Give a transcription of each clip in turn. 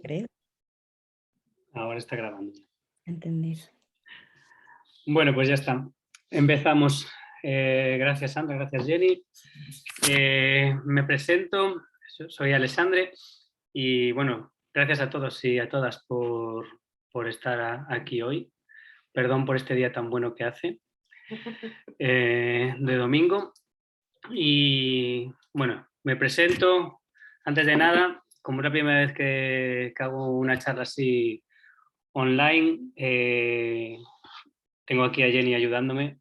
creo. Ahora está grabando. Entendí. Bueno, pues ya está. Empezamos. Gracias, Sandra. Gracias, Jenny. Me presento. Soy Alexandre. Y bueno, gracias a todos y a todas por estar aquí hoy. Perdón por este día tan bueno que hace de domingo. Y bueno, me presento. Antes de nada, como es la primera vez que hago una charla así online, tengo aquí a Jenny ayudándome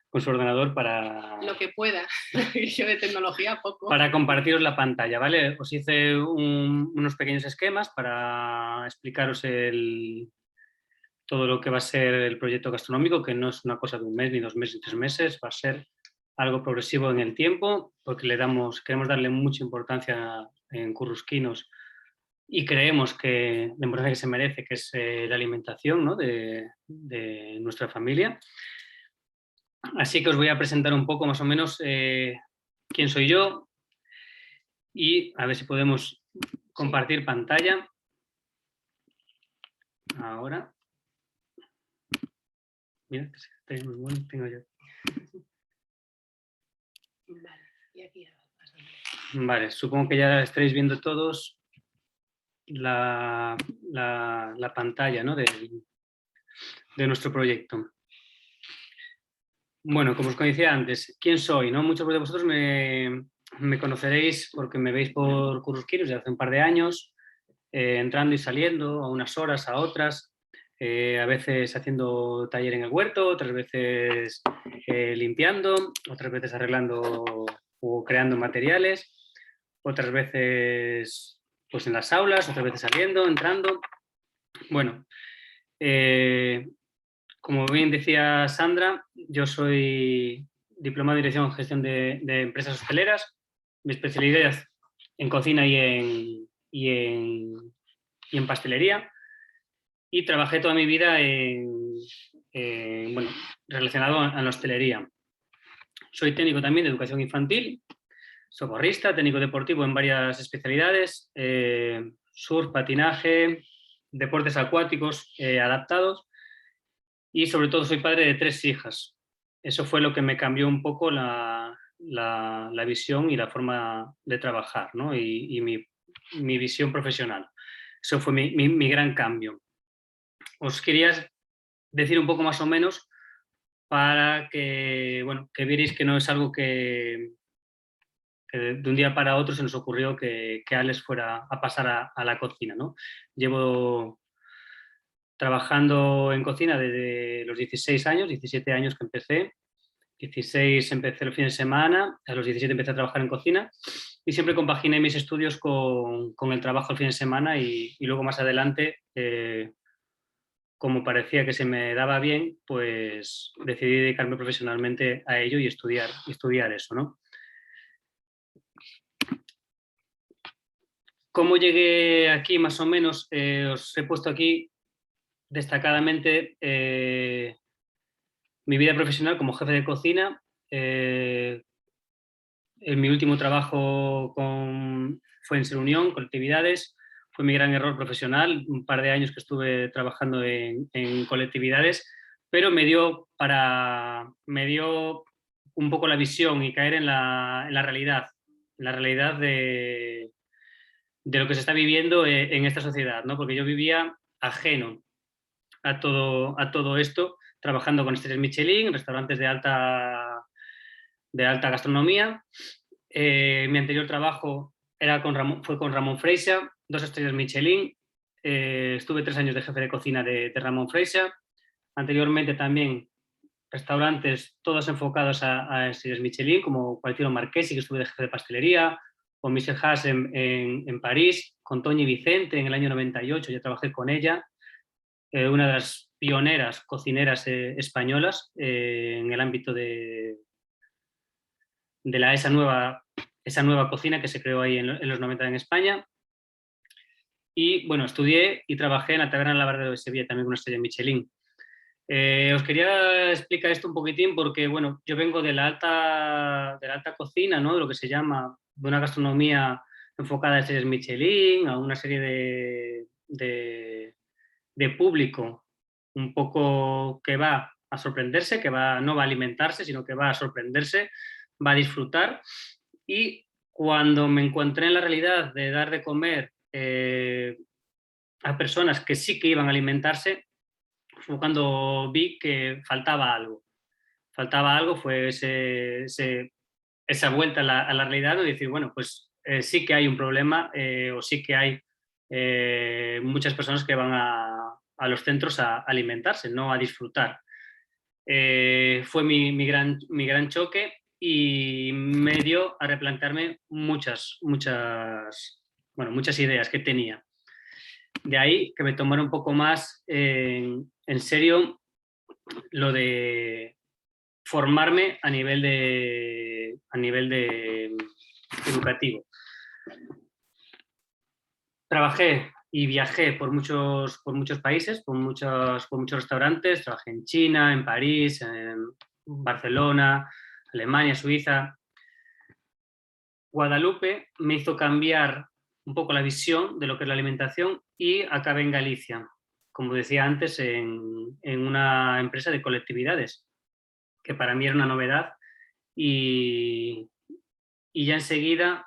con su ordenador para... Lo que pueda, yo de tecnología poco. Para compartiros la pantalla, ¿vale? Os hice unos pequeños esquemas para explicaros todo lo que va a ser el proyecto gastronómico, que no es una cosa de un mes, ni 2 meses, ni 3 meses, va a ser algo progresivo en el tiempo, porque queremos darle mucha importancia en Currusquinos y creemos que la importancia que se merece, que es la alimentación, ¿no? de nuestra familia. Así que os voy a presentar un poco más o menos quién soy yo y a ver si podemos compartir pantalla. Ahora. Mira, que muy bueno tengo yo. Vale, y aquí Vale, supongo que ya estaréis viendo todos la pantalla, ¿no? de nuestro proyecto. Bueno, como os decía antes, ¿quién soy? ¿No? Muchos de vosotros me conoceréis porque me veis por Currusquinos desde hace un par de años, entrando y saliendo, a unas horas, a otras, a veces haciendo taller en el huerto, otras veces limpiando, otras veces arreglando o creando materiales, otras veces pues en las aulas, otras veces saliendo, entrando. Bueno, como bien decía Sandra, yo soy diplomado en Dirección en Gestión de Empresas Hosteleras. Mi especialidad es en cocina y en pastelería. Y trabajé toda mi vida relacionado a la hostelería. Soy técnico también de educación infantil, socorrista, técnico deportivo en varias especialidades, surf, patinaje, deportes acuáticos adaptados. Y sobre todo soy padre de 3 hijas. Eso fue lo que me cambió un poco la visión y la forma de trabajar, ¿no? y mi visión profesional. Eso fue mi gran cambio. Os quería decir un poco más o menos para que vierais que no es algo que de un día para otro se nos ocurrió que Alex fuera a pasar a la cocina, ¿no? Llevo trabajando en cocina desde los 16 años, 17 años que empecé. 16 empecé los fines de semana, a los 17 empecé a trabajar en cocina y siempre compaginé mis estudios con el trabajo el fin de semana y luego más adelante, como parecía que se me daba bien, pues decidí dedicarme profesionalmente a ello y estudiar eso, ¿no? ¿Cómo llegué aquí más o menos? Os he puesto aquí destacadamente mi vida profesional como jefe de cocina. En mi último trabajo fue en Ser Unión, colectividades. Fue mi gran error profesional, un par de años que estuve trabajando en colectividades, pero me dio un poco la visión y caer en la realidad de lo que se está viviendo en esta sociedad, ¿no? Porque yo vivía ajeno a todo esto, trabajando con estrellas Michelin, restaurantes de alta gastronomía. Mi anterior trabajo fue con Ramon Freixa, 2 estrellas Michelin. Estuve 3 años de jefe de cocina de Ramon Freixa. Anteriormente también restaurantes todos enfocados a estrellas Michelin, como Cualquiera Marquesi, que estuve de jefe de pastelería, o Michel Haas en París, con Toñi Vicente en el año 98, ya trabajé con ella, una de las pioneras cocineras españolas en el ámbito de esa nueva cocina que se creó ahí en los 90 en España. Y bueno, estudié y trabajé en la Taberna La Bardero de Sevilla, también con una estrella Michelin. Os quería explicar esto un poquitín porque, bueno, yo vengo de la alta cocina, ¿no? De lo que se llama, de una gastronomía enfocada a series Michelin, a una serie de público un poco que va a sorprenderse, que no va a alimentarse, sino que va a sorprenderse, va a disfrutar. Y cuando me encontré en la realidad de dar de comer a personas que sí que iban a alimentarse, fue cuando vi que faltaba algo. Faltaba algo, fue esa vuelta a la realidad, ¿no? Y decir, bueno, pues sí que hay un problema o sí que hay muchas personas que van a los centros a alimentarse, no a disfrutar. Fue mi gran choque y me dio a replantearme muchas ideas que tenía. De ahí que me tomara un poco más en serio lo de formarme a nivel de educativo. Trabajé y viajé por muchos países, por muchos restaurantes. Trabajé en China, en París, en Barcelona, Alemania, Suiza. Guadalupe me hizo cambiar un poco la visión de lo que es la alimentación y acabé en Galicia, como decía antes, en una empresa de colectividades, que para mí era una novedad, y ya enseguida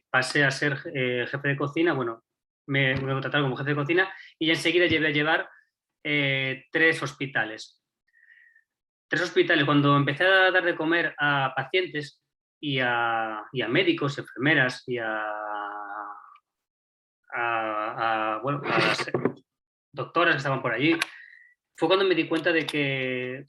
pasé a ser jefe de cocina. Bueno, me contrataron como jefe de cocina y ya enseguida llevé a llevar 3 hospitales. 3 hospitales. Cuando empecé a dar de comer a pacientes y a médicos, enfermeras y a las doctoras que estaban por allí, fue cuando me di cuenta de que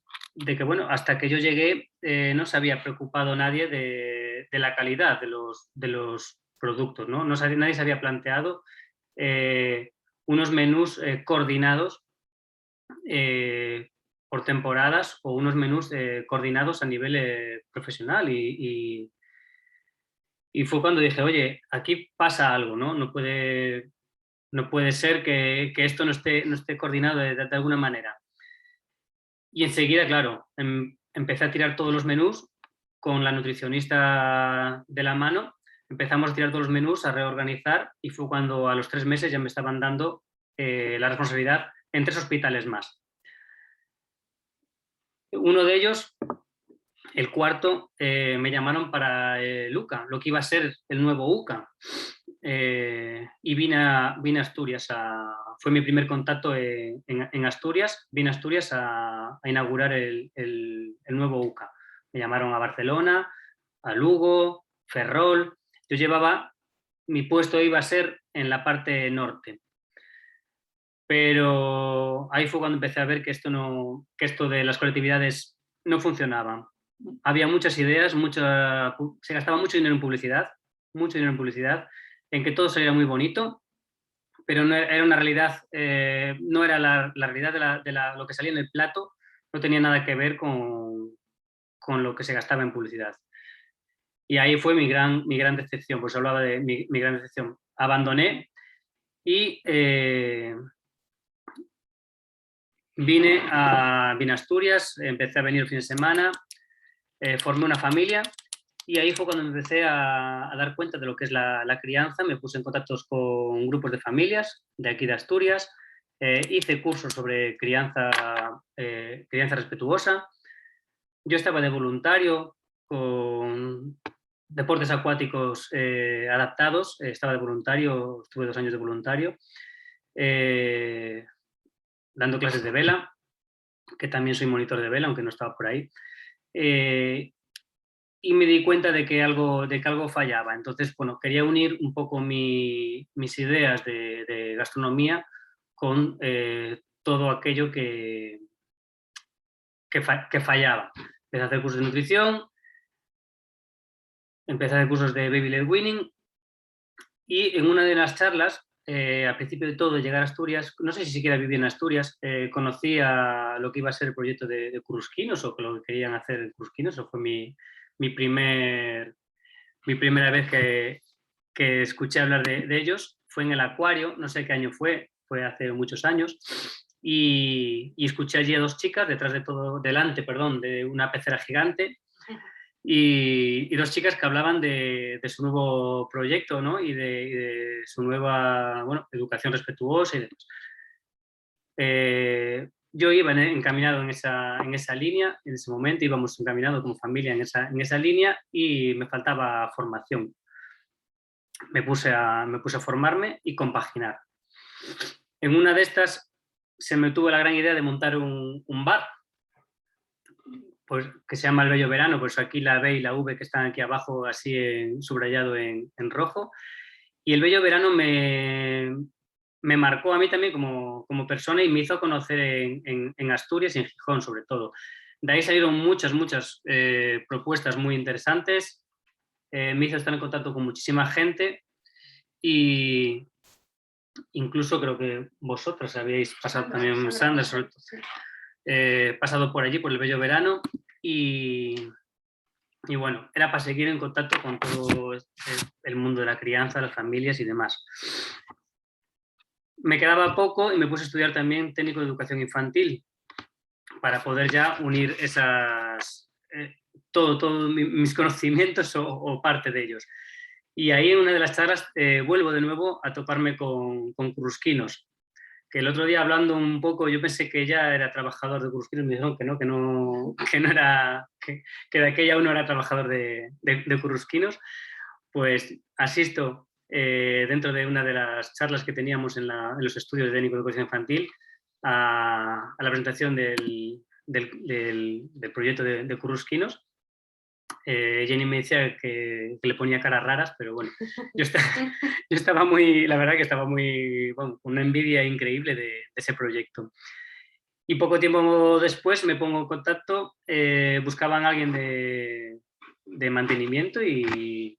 bueno, hasta que yo llegué no se había preocupado nadie de la calidad de los productos, ¿no? Nadie se había planteado unos menús coordinados por temporadas o unos menús coordinados a nivel profesional y fue cuando dije, oye, aquí pasa algo, ¿no? No puede ser que esto no esté coordinado de alguna manera. Y enseguida, claro, empecé a tirar todos los menús con la nutricionista de la mano. Empezamos a tirar todos los menús, a reorganizar, y fue cuando a los 3 meses ya me estaban dando la responsabilidad en 3 hospitales más. Uno de ellos, el cuarto, me llamaron para el UCA, lo que iba a ser el nuevo UCA. Y vine a Asturias, fue mi primer contacto en Asturias. Vine a Asturias a inaugurar el nuevo UCA. Me llamaron a Barcelona, a Lugo, Ferrol. Mi puesto iba a ser en la parte norte. Pero ahí fue cuando empecé a ver que esto de las colectividades no funcionaba. Había muchas ideas, se gastaba mucho dinero en publicidad, en que todo sería muy bonito, pero no era una realidad, no era la realidad de lo que salía en el plato, no tenía nada que ver con lo que se gastaba en publicidad. Y ahí fue mi gran decepción, pues hablaba de mi gran decepción. Abandoné y vine a Asturias, empecé a venir el fin de semana, formé una familia. Y ahí fue cuando me empecé a dar cuenta de lo que es la crianza. Me puse en contacto con grupos de familias de aquí de Asturias. Hice cursos sobre crianza respetuosa. Yo estaba de voluntario con deportes acuáticos adaptados. Estaba de voluntario, estuve 2 años de voluntario, dando clases de vela, que también soy monitor de vela, aunque no estaba por ahí. Y me di cuenta de que algo fallaba. Entonces, bueno, quería unir un poco mis ideas de gastronomía con todo aquello que fallaba. Empecé a hacer cursos de nutrición, empecé a hacer cursos de Baby Led Winning, y en una de las charlas, al principio de todo, llegar a Asturias, no sé si siquiera vivía en Asturias, conocí a lo que iba a ser el proyecto de Cruzquinos, o lo que querían hacer en Cruzquinos. Eso fue mi primera vez que escuché hablar de ellos. Fue en el Acuario, no sé qué año fue hace muchos años, y escuché allí a 2 chicas delante de una pecera gigante, y dos chicas que hablaban de su nuevo proyecto, ¿no? Y de su nueva, bueno, educación respetuosa y demás. Yo iba encaminado en esa línea, en ese momento íbamos encaminados como familia en esa línea y me faltaba formación. Me puse a formarme y compaginar. En una de estas se me tuvo la gran idea de montar un bar, pues, que se llama El Bello Verano, pues aquí la B y la V que están aquí abajo así subrayado en rojo. Y El Bello Verano me marcó a mí también como persona y me hizo conocer en Asturias y en Gijón sobre todo. De ahí salieron muchas propuestas muy interesantes, me hizo estar en contacto con muchísima gente y incluso creo que vosotras habéis pasado también, Sandra, pasado por allí, por El Bello Verano y bueno, era para seguir en contacto con todo el mundo de la crianza, las familias y demás. Me quedaba poco y me puse a estudiar también técnico de educación infantil para poder ya unir todos mis conocimientos o parte de ellos. Y ahí en una de las charlas vuelvo de nuevo a toparme con Cruzquinos, que el otro día hablando un poco yo pensé que ya era trabajador de Cruzquinos, me dijeron que no era, que de aquella uno era trabajador de Cruzquinos. Pues asisto dentro de una de las charlas que teníamos en los estudios de técnico de educación infantil a la presentación del proyecto de Currusquinos. Jenny me decía que le ponía caras raras, pero bueno, yo estaba muy, la verdad que estaba muy, bueno, con una envidia increíble de ese proyecto. Y poco tiempo después me pongo en contacto, buscaban a alguien de mantenimiento y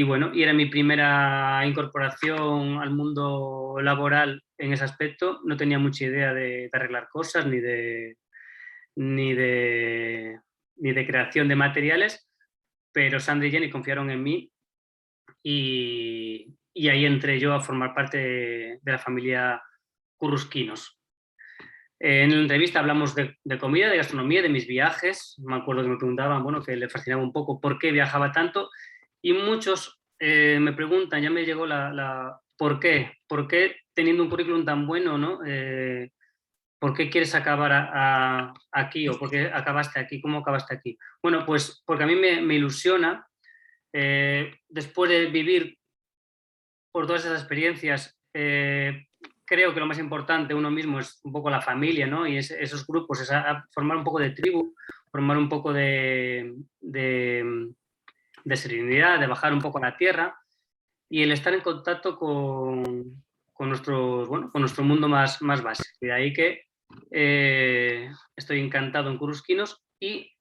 bueno, y era mi primera incorporación al mundo laboral en ese aspecto. No tenía mucha idea de arreglar cosas ni de creación de materiales, pero Sandra y Jenny confiaron en mí y ahí entré yo a formar parte de la familia Currusquinos. En la entrevista hablamos de comida, de gastronomía, de mis viajes. Me acuerdo que me preguntaban, bueno, que le fascinaba un poco por qué viajaba tanto. Y muchos me preguntan, ya me llegó ¿por qué? ¿Por qué teniendo un currículum tan bueno, ¿no? ¿Por qué quieres acabar aquí o por qué acabaste aquí? ¿Cómo acabaste aquí? Bueno, pues porque a mí me ilusiona, después de vivir por todas esas experiencias, creo que lo más importante uno mismo es un poco la familia, ¿no? Y esos grupos, formar un poco de tribu, formar un poco de serenidad, de bajar un poco a la tierra y el estar en contacto con nuestro mundo más básico. Y de ahí que estoy encantado en Currusquinos y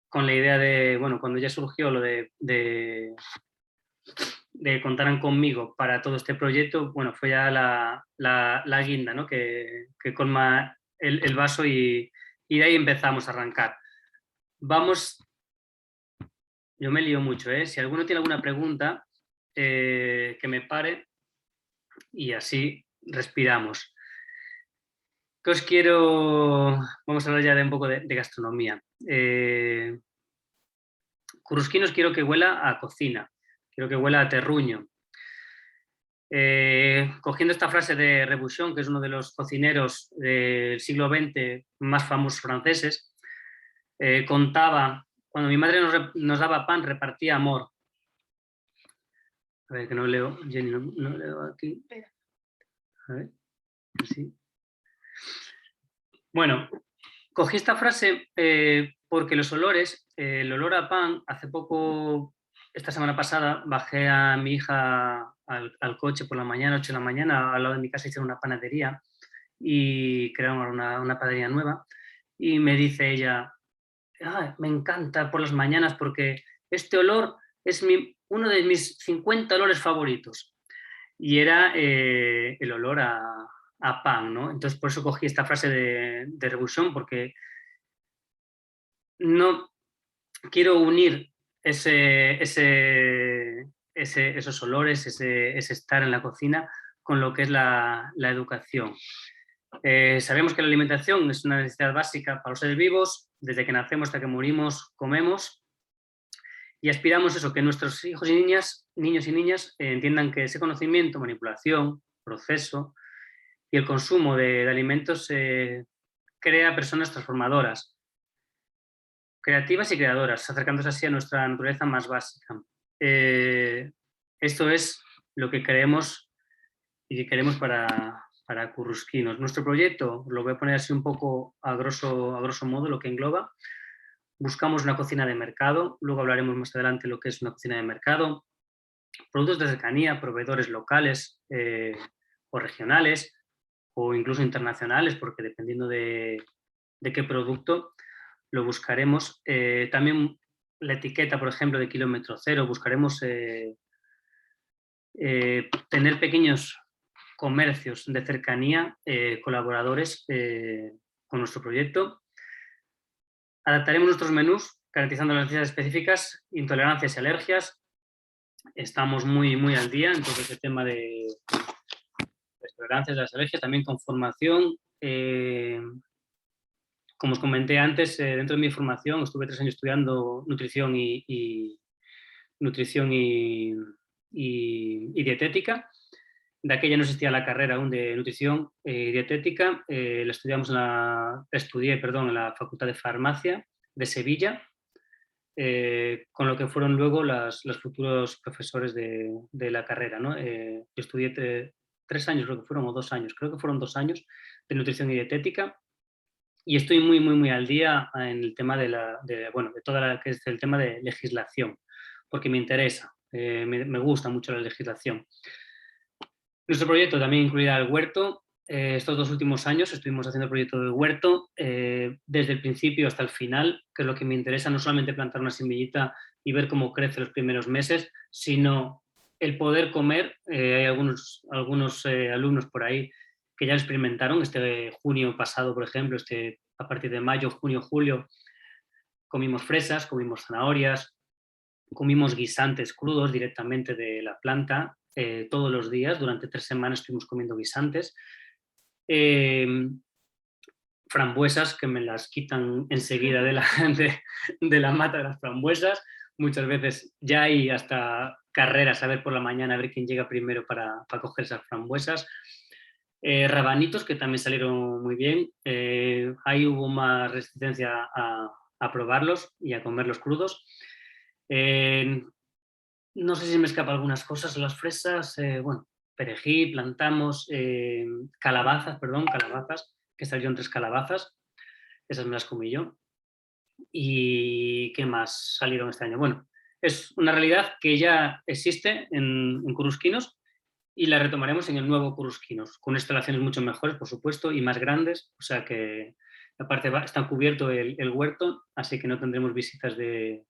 con la idea de, bueno, cuando ya surgió lo de contaran conmigo para todo este proyecto, bueno, fue ya la guinda, ¿no? que colma el vaso y de ahí empezamos a arrancar. Vamos, yo me lío mucho, ¿eh? Si alguno tiene alguna pregunta, que me pare y así respiramos. ¿Qué os quiero? Vamos a hablar ya de un poco de gastronomía. Currusquinos quiero que huela a cocina, quiero que huela a terruño. Cogiendo esta frase de Rebouchon, que es uno de los cocineros del siglo XX más famosos franceses, contaba, cuando mi madre nos daba pan, repartía amor. A ver, que no leo, Jenny, no leo aquí. A ver, así. Bueno, cogí esta frase porque los olores, el olor a pan, hace poco, esta semana pasada, bajé a mi hija al coche por la mañana, 8 de la mañana, al lado de mi casa hicieron una panadería y crearon una panadería nueva y me dice ella, me encanta por las mañanas porque este olor es uno de mis 50 olores favoritos. Y era el olor a pan, ¿no? Entonces por eso cogí esta frase de Rebouchon, porque no quiero unir esos olores, ese estar en la cocina con lo que es la educación. Sabemos que la alimentación es una necesidad básica para los seres vivos, desde que nacemos hasta que morimos comemos Y aspiramos eso, que nuestros hijos y niños y niñas entiendan que ese conocimiento, manipulación, proceso y el consumo de alimentos crea personas transformadoras, creativas y creadoras, acercándose así a nuestra naturaleza más básica. Esto es lo que creemos y que queremos para Currusquinos. Nuestro proyecto, lo voy a poner así un poco a grosso modo, lo que engloba. Buscamos una cocina de mercado, luego hablaremos más adelante de lo que es una cocina de mercado, productos de cercanía, proveedores locales o regionales o incluso internacionales, porque dependiendo de qué producto lo buscaremos. También la etiqueta, por ejemplo, de kilómetro cero, buscaremos tener pequeños comercios de cercanía, colaboradores con nuestro proyecto. Adaptaremos nuestros menús garantizando las necesidades específicas, intolerancias y alergias. Estamos muy al día en todo ese tema de las tolerancias, las alergias, también con formación. Como os comenté antes, dentro de mi formación estuve 3 años estudiando nutrición y dietética. De aquella no existía la carrera aún de nutrición y dietética. La estudié en la Facultad de Farmacia de Sevilla, con lo que fueron luego los futuros profesores de la carrera, ¿no? Yo estudié 3 años, creo que fueron, o 2 años, creo que fueron 2 años de nutrición y dietética. Y estoy muy al día en el tema de todo lo que es el tema de legislación, porque me interesa, me gusta mucho la legislación. Nuestro proyecto también incluirá el huerto. Estos 2 últimos años estuvimos haciendo el proyecto del huerto desde el principio hasta el final, que es lo que me interesa, no solamente plantar una semillita y ver cómo crece los primeros meses, sino el poder comer. Hay algunos alumnos por ahí que ya experimentaron este junio pasado, por ejemplo, a partir de mayo, junio, julio, comimos fresas, comimos zanahorias, comimos guisantes crudos directamente de la planta. Todos los días, durante 3 semanas estuvimos comiendo guisantes. Frambuesas, que me las quitan enseguida de la mata de las frambuesas. Muchas veces ya hay hasta carreras a ver por la mañana, a ver quién llega primero para coger esas frambuesas. Rabanitos, que también salieron muy bien. Ahí hubo más resistencia a probarlos y a comerlos crudos. No sé si me escapan algunas cosas. Las fresas, perejil, plantamos, calabazas, que salieron 3 calabazas. Esas me las comí yo. ¿Y qué más salieron este año? Bueno, es una realidad que ya existe en Currusquinos y la retomaremos en el nuevo Currusquinos, con instalaciones mucho mejores, por supuesto, y más grandes. O sea que, aparte, está cubierto el huerto, así que no tendremos visitas de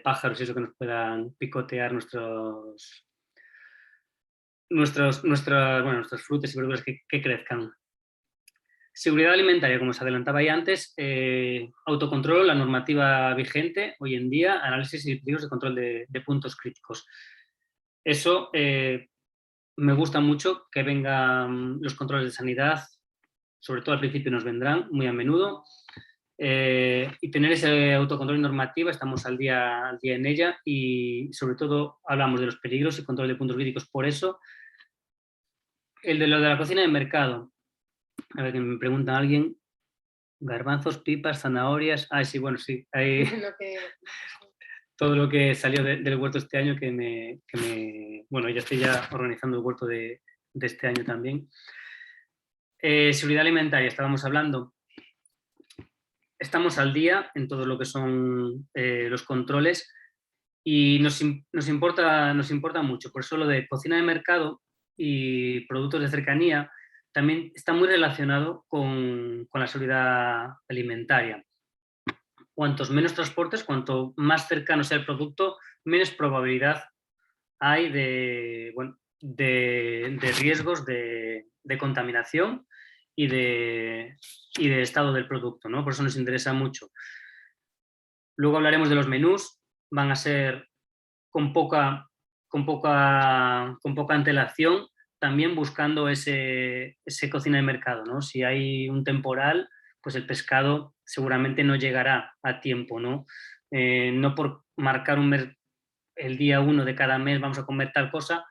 pájaros y eso que nos puedan picotear nuestras frutas y verduras que crezcan. Seguridad alimentaria, como os adelantaba ahí antes, autocontrol, la normativa vigente hoy en día, análisis y criterios de control de puntos críticos. Eso me gusta mucho, que vengan los controles de sanidad, sobre todo al principio nos vendrán muy a menudo, y tener ese autocontrol y normativa, estamos al día en ella, y sobre todo hablamos de los peligros y control de puntos críticos. Por eso, lo de la cocina de mercado. A ver, que me pregunta alguien. Garbanzos, pipas, zanahorias. Sí, bueno, sí. Hay todo lo que salió del huerto este año bueno, ya estoy organizando el huerto de este año también. Seguridad alimentaria, estábamos hablando. Estamos al día en todo lo que son los controles y nos importa mucho. Por eso lo de cocina de mercado y productos de cercanía también está muy relacionado con la seguridad alimentaria. Cuantos menos transportes, cuanto más cercano sea el producto, menos probabilidad hay de riesgos de contaminación y de estado del producto, ¿no? Por eso nos interesa mucho. Luego hablaremos de los menús. Van a ser con poca antelación, también buscando ese cocina de mercado, ¿no? Si hay un temporal, pues el pescado seguramente no llegará a tiempo, ¿no? no por marcar un mes, el día 1 de cada mes vamos a comer tal cosa,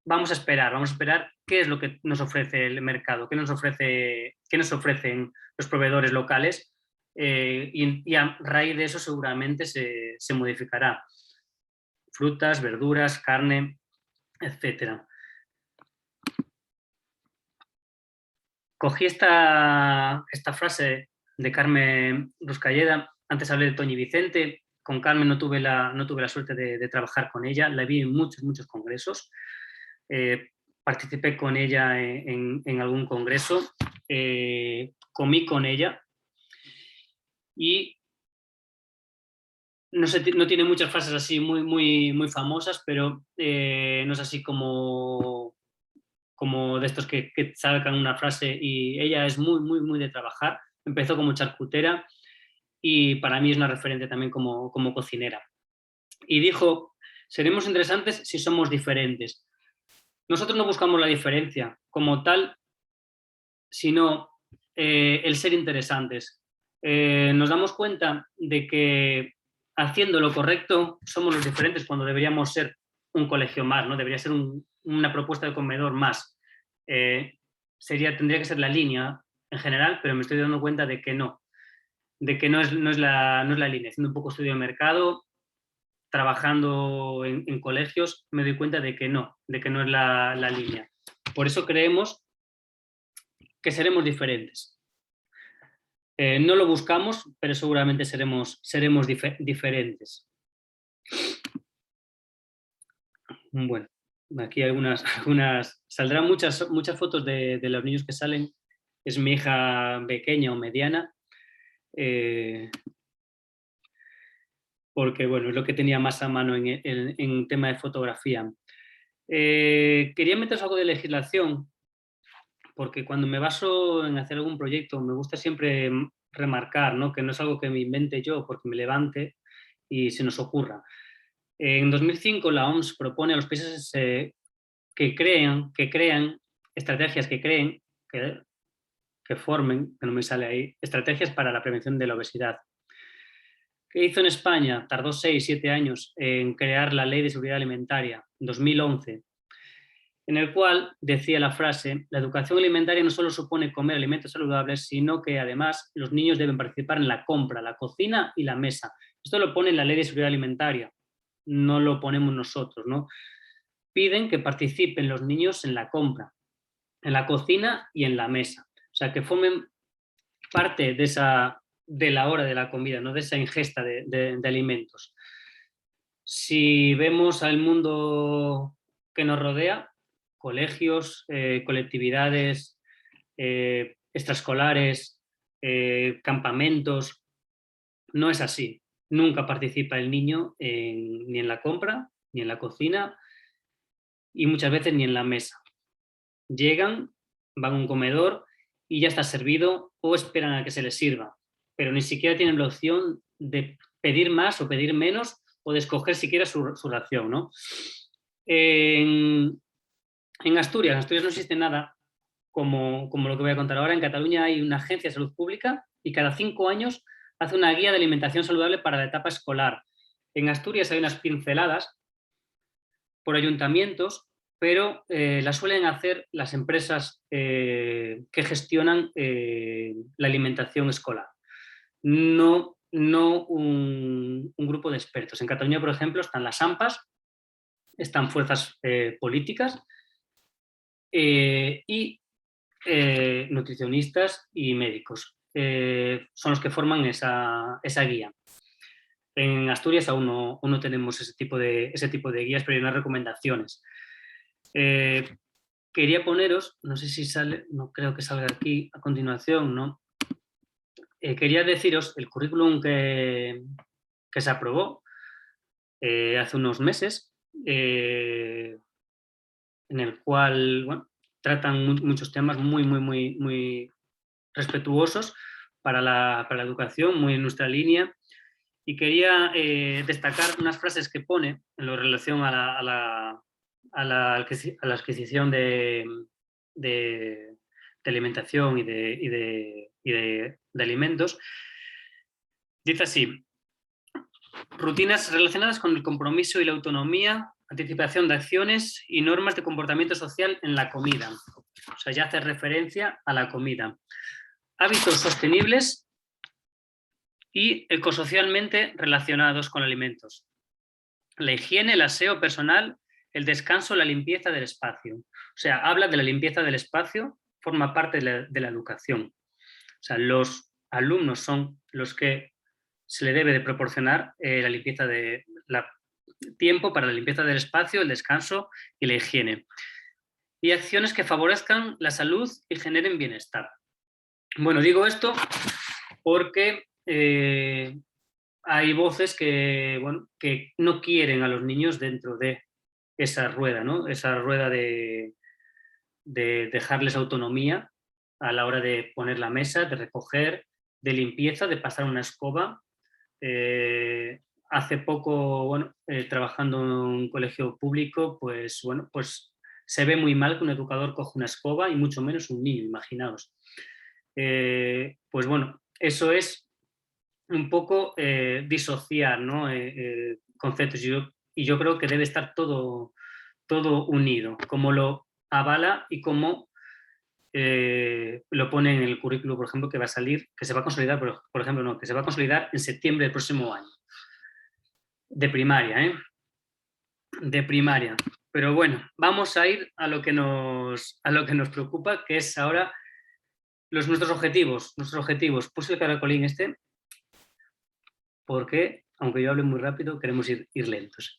vamos a esperar qué es lo que nos ofrece el mercado, qué nos ofrecen los proveedores locales, y a raíz de eso seguramente se modificará. Frutas, verduras, carne, etcétera. Cogí esta frase de Carmen Ruscalleda. Antes hablé de Toñi Vicente. Con Carmen no tuve la suerte de trabajar con ella. La vi en muchos congresos. Participé con ella en algún congreso. Comí con ella. Y no tiene muchas frases así muy famosas, pero no es así como de estos que sacan una frase, y ella es muy de trabajar. Empezó como charcutera y para mí es una referente también como cocinera. Y dijo, seremos interesantes si somos diferentes. Nosotros no buscamos la diferencia como tal, sino el ser interesantes. Nos damos cuenta de que haciendo lo correcto somos los diferentes cuando deberíamos ser un colegio más, ¿no? Debería ser una propuesta de comedor más. Tendría que ser la línea en general, pero me estoy dando cuenta de que no es la línea. Haciendo un poco estudio de mercado, trabajando en colegios, me doy cuenta de que no es la línea. Por eso creemos que seremos diferentes. No lo buscamos, pero seguramente seremos diferentes. Bueno, aquí algunas saldrán muchas fotos de los niños que salen. Es mi hija pequeña o mediana, porque bueno, es lo que tenía más a mano en tema de fotografía. Quería meteros algo de legislación, porque cuando me baso en hacer algún proyecto me gusta siempre remarcar, ¿no? Que no es algo que me invente yo porque me levante y se nos ocurra. En 2005 la OMS propone a los países que crean estrategias, que formen, que no me sale ahí, estrategias para la prevención de la obesidad. ¿Qué hizo en España? Tardó 6-7 años en crear la Ley de Seguridad Alimentaria, en 2011, en el cual decía la frase: la educación alimentaria no solo supone comer alimentos saludables, sino que además los niños deben participar en la compra, la cocina y la mesa. Esto lo pone en la Ley de Seguridad Alimentaria, no lo ponemos nosotros, ¿no? Piden que participen los niños en la compra, en la cocina y en la mesa. O sea, que formen parte de la hora de la comida, ¿no? De esa ingesta de alimentos. Si vemos al mundo que nos rodea, colegios, colectividades, extraescolares, campamentos, no es así. Nunca participa el niño ni en la compra, ni en la cocina, y muchas veces ni en la mesa. Llegan, van a un comedor y ya está servido, o esperan a que se les sirva, pero ni siquiera tienen la opción de pedir más o pedir menos, o de escoger siquiera su ración, ¿no? En Asturias no existe nada como lo que voy a contar ahora. En Cataluña hay una agencia de salud pública y cada 5 años hace una guía de alimentación saludable para la etapa escolar. En Asturias hay unas pinceladas por ayuntamientos, pero las suelen hacer las empresas que gestionan la alimentación escolar. No un grupo de expertos. En Cataluña, por ejemplo, están las AMPAs, están fuerzas políticas y nutricionistas y médicos. Son los que forman esa guía. En Asturias aún no tenemos ese tipo de guías, pero hay unas recomendaciones. Quería poneros, no sé si sale, no creo que salga aquí a continuación, ¿no? Quería deciros el currículum que se aprobó hace unos meses, en el cual, bueno, tratan muchos temas muy respetuosos para la educación, muy en nuestra línea, y quería destacar unas frases que pone en lo relación a la adquisición de alimentación y de alimentos. Dice así: rutinas relacionadas con el compromiso y la autonomía, anticipación de acciones y normas de comportamiento social en la comida. O sea, ya hace referencia a la comida. Hábitos sostenibles y ecosocialmente relacionados con alimentos. La higiene, el aseo personal, el descanso, la limpieza del espacio. O sea, habla de la limpieza del espacio, forma parte de la educación. O sea, los alumnos son los que se le debe de proporcionar la limpieza tiempo para la limpieza del espacio, el descanso y la higiene. Y acciones que favorezcan la salud y generen bienestar. Bueno, digo esto porque hay voces que no quieren a los niños dentro de esa rueda, ¿no? Esa rueda de dejarles autonomía a la hora de poner la mesa, de recoger, de limpieza, de pasar una escoba. Hace poco, trabajando en un colegio público, pues se ve muy mal que un educador coja una escoba y mucho menos un niño, imaginaos. Pues bueno, eso es un poco disociar, ¿no? Conceptos. Y yo creo que debe estar todo unido, como lo avala y como lo pone en el currículo, por ejemplo, que va a salir, que se va a consolidar, por ejemplo, no, que se va a consolidar en septiembre del próximo año. De primaria, ¿eh? De primaria. Pero bueno, vamos a ir a lo que nos preocupa, que es ahora nuestros objetivos. Puse el caracolín este porque, aunque yo hable muy rápido, queremos ir lentos.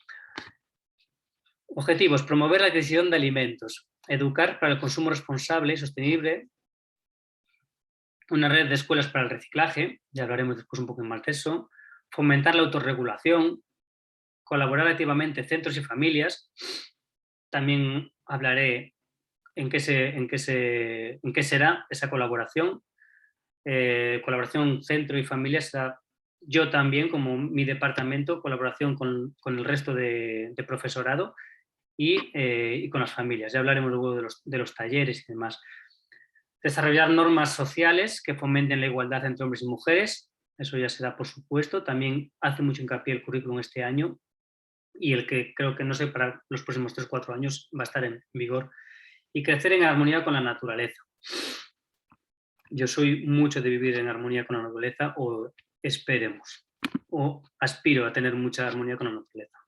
Objetivos: promover la adquisición de alimentos, educar para el consumo responsable y sostenible, una red de escuelas para el reciclaje, ya hablaremos después un poco más de eso, fomentar la autorregulación, colaborar activamente centros y familias, también hablaré en qué será esa colaboración. Colaboración centro y familia será yo también, como mi departamento, colaboración con el resto de profesorado y con las familias. Ya hablaremos luego de los talleres y demás. Desarrollar normas sociales que fomenten la igualdad entre hombres y mujeres, eso ya será por supuesto. También hace mucho hincapié el currículum este año y el que creo que, no sé, para los próximos 3 o 4 años va a estar en vigor. Y crecer en armonía con la naturaleza. Yo soy mucho de vivir en armonía con la naturaleza, o esperemos, o aspiro a tener mucha armonía con la naturaleza.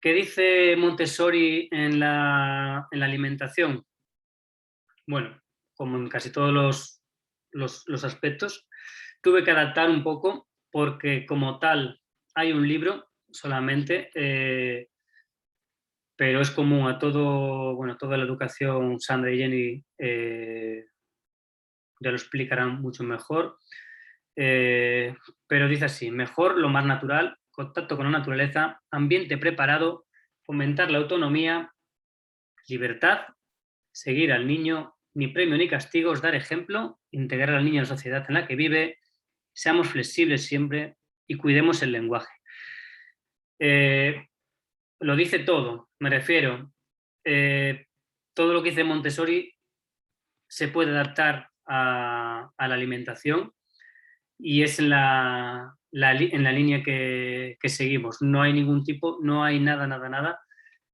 ¿Qué dice Montessori en la alimentación? Bueno, como en casi todos los aspectos, tuve que adaptar un poco porque como tal hay un libro solamente, pero es común a toda la educación. Sandra y Jenny ya lo explicarán mucho mejor, pero dice así: mejor lo más natural, contacto con la naturaleza, ambiente preparado, fomentar la autonomía, libertad, seguir al niño, ni premio ni castigos, dar ejemplo, integrar al niño en la sociedad en la que vive, seamos flexibles siempre y cuidemos el lenguaje. Lo dice todo, me refiero. Todo lo que dice Montessori se puede adaptar a la alimentación y es en la línea que seguimos. No hay ningún tipo, no hay nada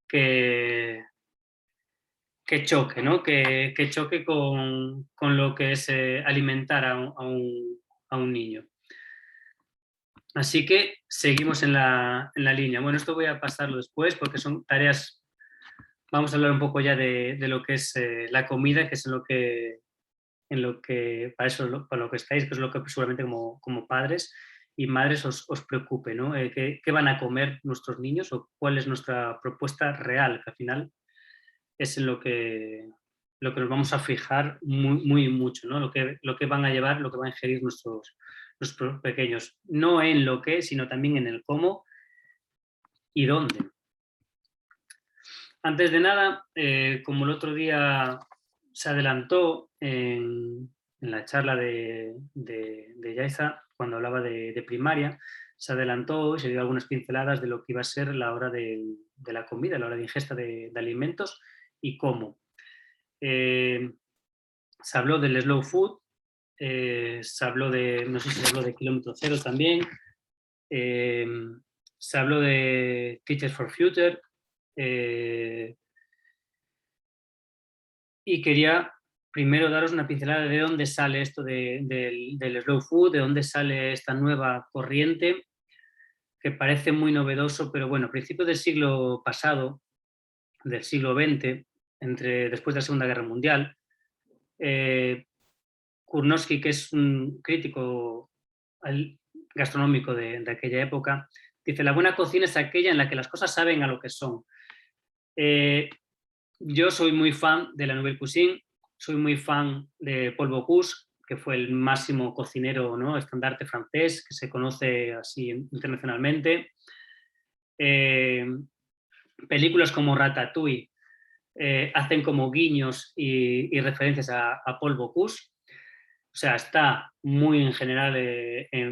que choque, ¿no? Que choque con lo que es alimentar a un niño. Así que seguimos en la línea. Bueno, esto voy a pasarlo después porque son tareas. Vamos a hablar un poco ya de lo que es la comida, que es en lo que para lo que estáis, que es lo que seguramente como padres y madres os preocupe, ¿no? ¿Qué van a comer nuestros niños o cuál es nuestra propuesta real? Que al final es en lo que nos vamos a fijar muy mucho, ¿no? Lo que van a llevar, lo que van a ingerir nuestros pequeños. No en lo que, sino también en el cómo y dónde. Antes de nada, como el otro día se adelantó en la charla de Yaiza, cuando hablaba de primaria, se adelantó y se dio algunas pinceladas de lo que iba a ser la hora de la comida, la hora de ingesta de alimentos y cómo. Se habló del slow food, se habló no sé si se habló de kilómetro cero también, se habló de Teachers for Future, y quería primero daros una pincelada de dónde sale esto del slow food, de dónde sale esta nueva corriente, que parece muy novedoso, pero bueno, a principios del siglo pasado, del siglo XX, después de la Segunda Guerra Mundial, Kurnosky, que es un crítico gastronómico de aquella época, dice: la buena cocina es aquella en la que las cosas saben a lo que son. Yo soy muy fan de la Nouvelle Cuisine, soy muy fan de Paul Bocuse, que fue el máximo cocinero, ¿no?, estandarte francés, que se conoce así internacionalmente. Películas como Ratatouille hacen como guiños y referencias a Paul Bocuse. O sea, está muy en general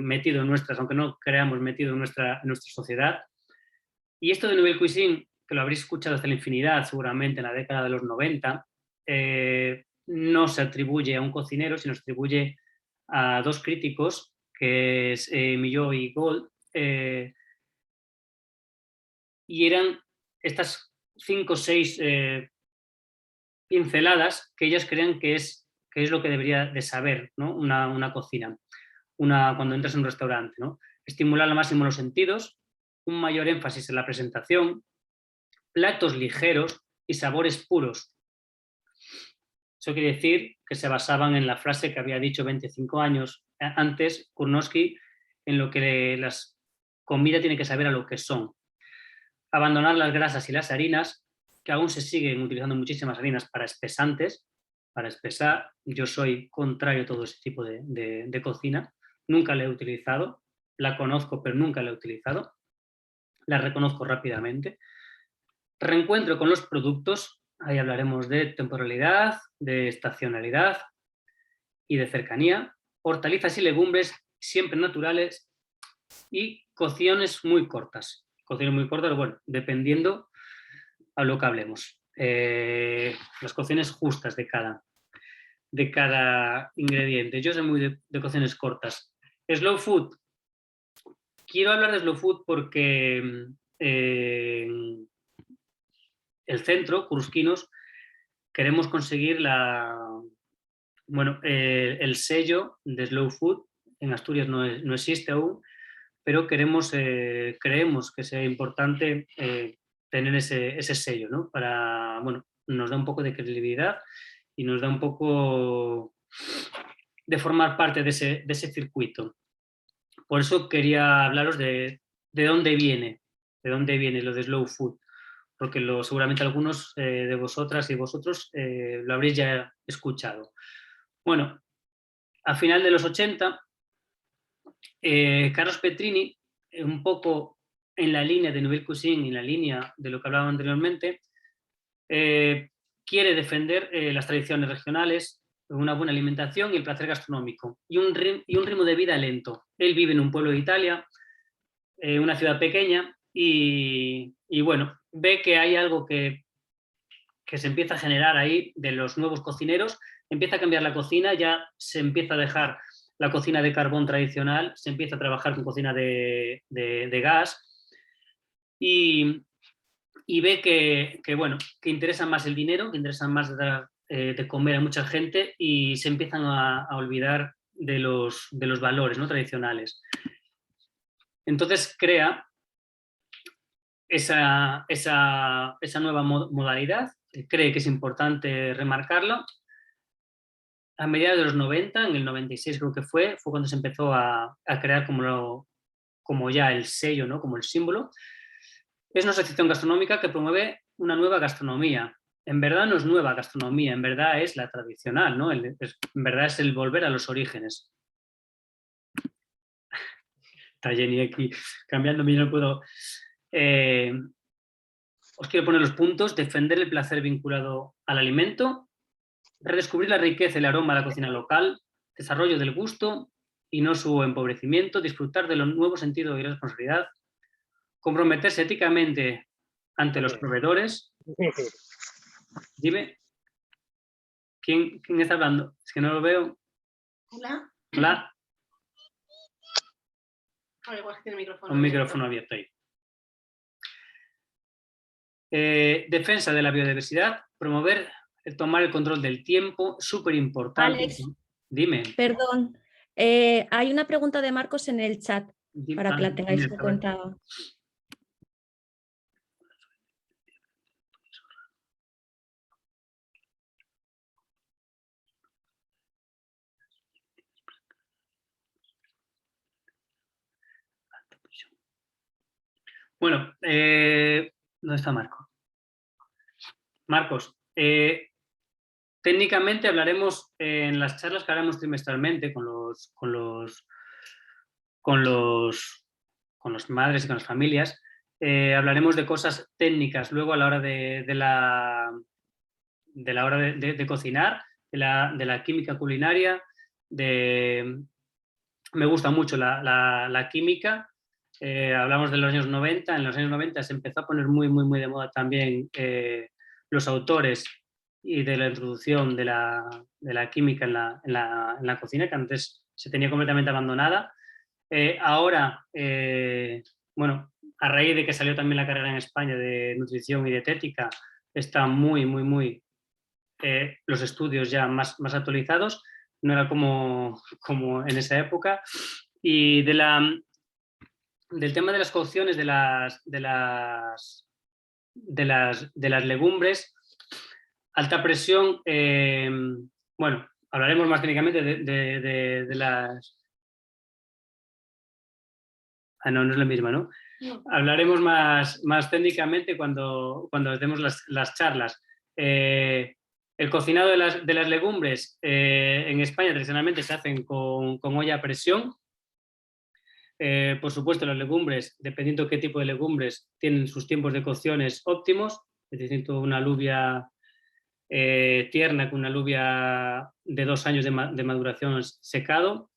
metido en nuestras, aunque no creamos, metido en nuestra sociedad. Y esto de Nouvelle Cuisine, que lo habréis escuchado hasta la infinidad seguramente en la década de los 90, no se atribuye a un cocinero, sino se atribuye a dos críticos, que es Millot y Gold, y eran estas 5 o 6 pinceladas que ellas crean que es lo que debería de saber, ¿no?, una cocina, cuando entras en un restaurante, ¿no? Estimular al máximo los sentidos, un mayor énfasis en la presentación, platos ligeros y sabores puros. Eso quiere decir que se basaban en la frase que había dicho 25 años antes Kurnosky, en lo que la comida tiene que saber a lo que son. Abandonar las grasas y las harinas, que aún se siguen utilizando muchísimas harinas para espesantes, para espesar. Yo soy contrario a todo ese tipo de cocina. Nunca la he utilizado, la conozco, pero nunca la he utilizado. La reconozco rápidamente. Reencuentro con los productos, ahí hablaremos de temporalidad, de estacionalidad y de cercanía. Hortalizas y legumbres siempre naturales y cocciones muy cortas. Cocciones muy cortas, bueno, dependiendo a lo que hablemos. Las cocciones justas de cada ingrediente. Yo soy muy de cocciones cortas. Slow food. Quiero hablar de slow food porque el centro, Crusquinos, queremos conseguir el sello de slow food. En Asturias no existe aún, pero creemos que sea importante tener ese sello, ¿no? Nos da un poco de credibilidad y nos da un poco de formar parte de ese circuito. Por eso quería hablaros de dónde viene lo de slow food, porque seguramente algunos de vosotras y vosotros lo habréis ya escuchado. Bueno, a final de los 80, Carlos Petrini, un poco en la línea de Nouvelle Cuisine y en la línea de lo que hablaba anteriormente, quiere defender las tradiciones regionales, una buena alimentación y el placer gastronómico, y un ritmo de vida lento. Él vive en un pueblo de Italia, una ciudad pequeña, y bueno, ve que hay algo que se empieza a generar ahí de los nuevos cocineros. Empieza a cambiar la cocina, ya se empieza a dejar la cocina de carbón tradicional, se empieza a trabajar con cocina de gas, y ve que interesa más el dinero, que interesa más dar de comer a mucha gente, y se empiezan a olvidar de los valores, ¿no?, tradicionales. Entonces crea esa nueva modalidad, cree que es importante remarcarlo. A mediados de los 90, en el 96 creo que fue cuando se empezó a crear como ya el sello, ¿no?, como el símbolo. Es una asociación gastronómica que promueve una nueva gastronomía. En verdad no es nueva gastronomía, en verdad es la tradicional, ¿no? En verdad es el volver a los orígenes. Está Jenny aquí cambiándome, yo no puedo. Os quiero poner los puntos: defender el placer vinculado al alimento, redescubrir la riqueza y el aroma de la cocina local, desarrollo del gusto y no su empobrecimiento, disfrutar de los nuevos sentidos y responsabilidad, comprometerse éticamente ante los proveedores. Dime, ¿quién está hablando? Es que no lo veo. Hola. Hola. igual que tiene micrófono un abierto. micrófono abierto ahí. Defensa de la biodiversidad, promover, tomar el control del tiempo, súper importante. Alex, Dime. perdón. Hay una pregunta de Marcos en el chat para que la tengáis en cuenta. Bueno, ¿dónde está Marco? Marcos, técnicamente hablaremos en las charlas que haremos trimestralmente con las madres y con las familias. Hablaremos de cosas técnicas luego a la hora de la hora de cocinar, de la química culinaria. Me gusta mucho la química. Hablamos de los años 90. En los años 90 se empezó a poner muy de moda también los autores y de la introducción de la química en la cocina, que antes se tenía completamente abandonada. Ahora, bueno, a raíz de que salió también la carrera en España de nutrición y dietética, están muy los estudios ya más actualizados. No era como en esa época. Y del tema de las cocciones de las legumbres, alta presión, bueno, hablaremos más técnicamente de las... Ah, no es la misma, ¿no? No. Hablaremos más técnicamente cuando demos las charlas. El cocinado de las legumbres en España tradicionalmente se hacen con olla a presión. Por supuesto, las legumbres, dependiendo qué tipo de legumbres, tienen sus tiempos de cocciones óptimos. Es decir, una alubia tierna con una alubia de 2 años de maduración secado.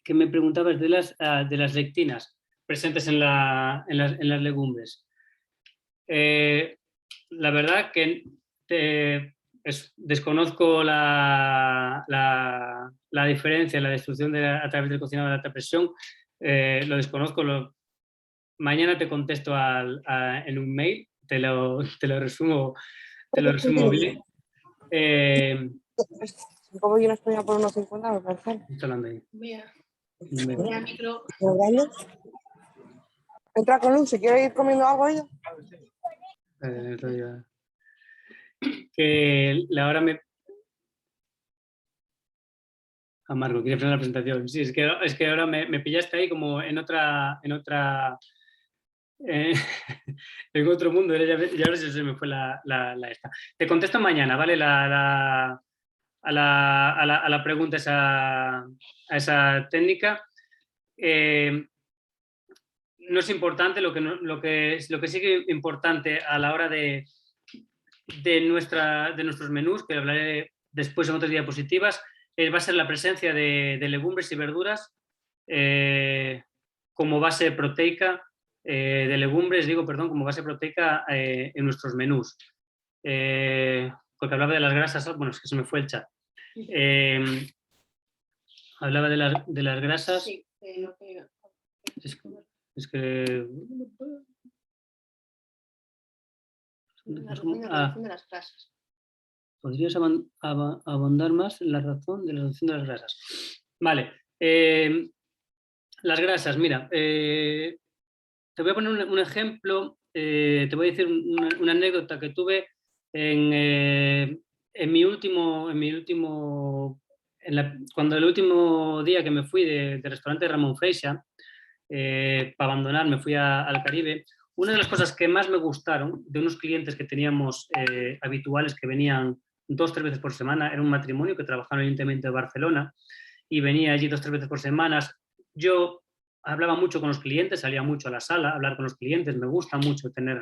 ¿Qué me preguntabas de las lectinas presentes en las legumbres? La verdad que desconozco la diferencia en la destrucción a través del cocinado de alta presión. Lo desconozco. Mañana te contesto en un mail, te lo resumo bien. Como yo no estoy por unos 50, me parece. Está hablando ahí. Mira, Me- mira el micro. Entra con Luz, si quiere ir comiendo algo ella. Que la hora me... Amargo, quiere frenar la presentación. Sí, es que ahora me pillaste ahí como en otra en otro mundo. Ya ahora se me fue la esta. Te contesto mañana, ¿vale? A la pregunta a esa técnica. No es importante, lo que sí que es importante a la hora de nuestros menús, que hablaré después en otras diapositivas, va a ser la presencia de legumbres y verduras como base proteica, como base proteica en nuestros menús. Porque hablaba de las grasas, bueno, es que se me fue el chat. Hablaba de las grasas. Sí, no pega. Es que... La reducción de las grasas. ¿Podrías abundar más en la razón de la reducción de las grasas? Vale. Las grasas, mira, te voy a poner un ejemplo, te voy a decir una anécdota que tuve en mi último, cuando el último día que me fui del restaurante Ramón Freixa, para abandonar, me fui al Caribe. Una de las cosas que más me gustaron de unos clientes que teníamos habituales que venían 2-3 veces por semana, era un matrimonio que trabajaba en el Ayuntamiento de Barcelona y venía allí 2-3 veces por semana. Yo hablaba mucho con los clientes, salía mucho a la sala a hablar con los clientes, me gusta mucho tener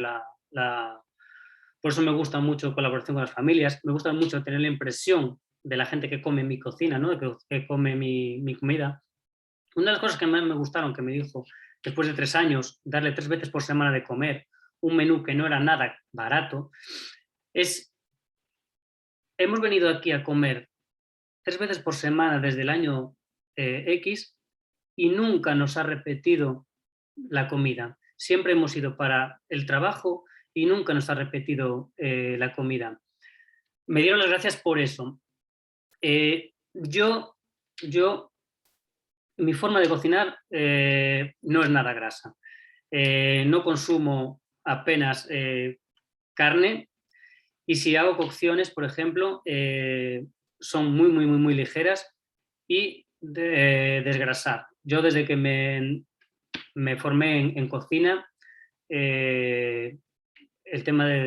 por eso me gusta mucho colaboración con las familias, me gusta mucho tener la impresión de la gente que come mi cocina, ¿no? que come mi comida. Una de las cosas que más me gustaron, que me dijo, después de 3 años, darle 3 veces por semana de comer, un menú que no era nada barato, es, hemos venido aquí a comer 3 veces por semana desde el año X y nunca nos ha repetido la comida. Siempre hemos ido para el trabajo y nunca nos ha repetido la comida. Me dieron las gracias por eso. Mi forma de cocinar no es nada grasa. No consumo apenas carne, y si hago cocciones, por ejemplo, son muy ligeras y desgrasar. Yo desde que me formé en cocina, el tema de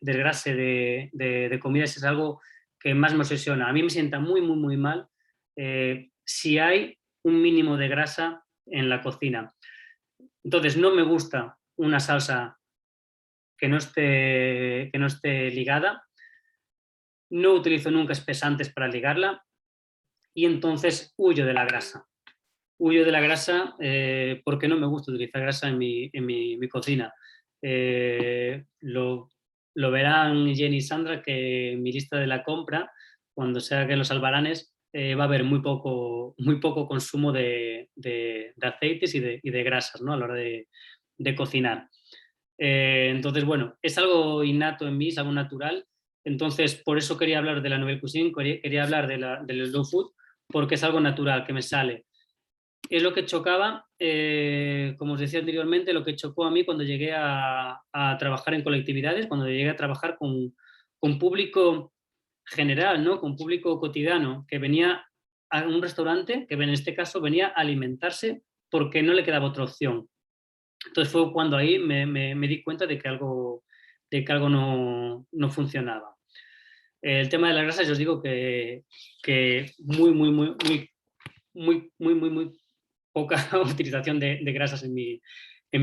desgrase de comidas es algo que más me obsesiona. A mí me sienta muy mal si hay un mínimo de grasa en la cocina. Entonces no me gusta una salsa que no esté ligada, no utilizo nunca espesantes para ligarla y entonces huyo de la grasa. Huyo de la grasa porque no me gusta utilizar grasa en mi cocina. Lo verán Jenny y Sandra, que en mi lista de la compra, cuando se hagan los albaranes, va a haber muy poco consumo de aceites y de grasas, ¿no? A la hora de cocinar. Entonces, bueno, es algo innato en mí, es algo natural. Entonces, por eso quería hablar de la Nouvelle Cuisine, quería hablar del slow food, porque es algo natural, que me sale. Es lo que chocaba, como os decía anteriormente, lo que chocó a mí cuando llegué a trabajar en colectividades, cuando llegué a trabajar con público general, ¿no? Con público cotidiano, que venía a un restaurante, que en este caso venía a alimentarse porque no le quedaba otra opción. Entonces fue cuando ahí me di cuenta de que algo no funcionaba. El tema de las grasas, yo os digo que muy poca utilización de grasas en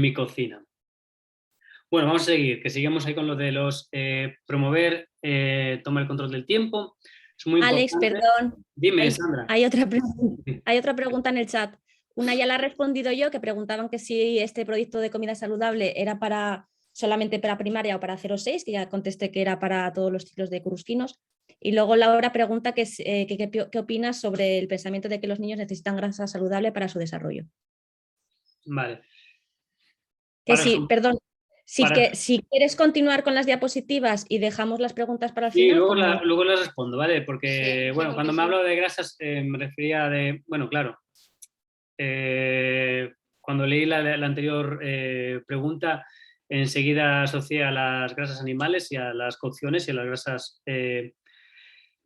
mi cocina. Bueno, vamos a seguir, que seguimos ahí con lo de los promover, tomar el control del tiempo. Es muy Alex, importante. perdón. Dime, Sandra. Hay otra pregunta en el chat. Una ya la he respondido yo, que preguntaban que si este proyecto de comida saludable era solamente para primaria o para 0-6, que ya contesté que era para todos los ciclos de curusquinos. Y luego Laura pregunta qué opinas sobre el pensamiento de que los niños necesitan grasa saludable para su desarrollo. Vale. Que sí, perdón. Si quieres continuar con las diapositivas y dejamos las preguntas para el final. Luego las respondo, ¿vale? Porque, sí, bueno, cuando me hablo de grasas me refería bueno, claro. Cuando leí la anterior pregunta, enseguida asocié a las grasas animales y a las cocciones y a las grasas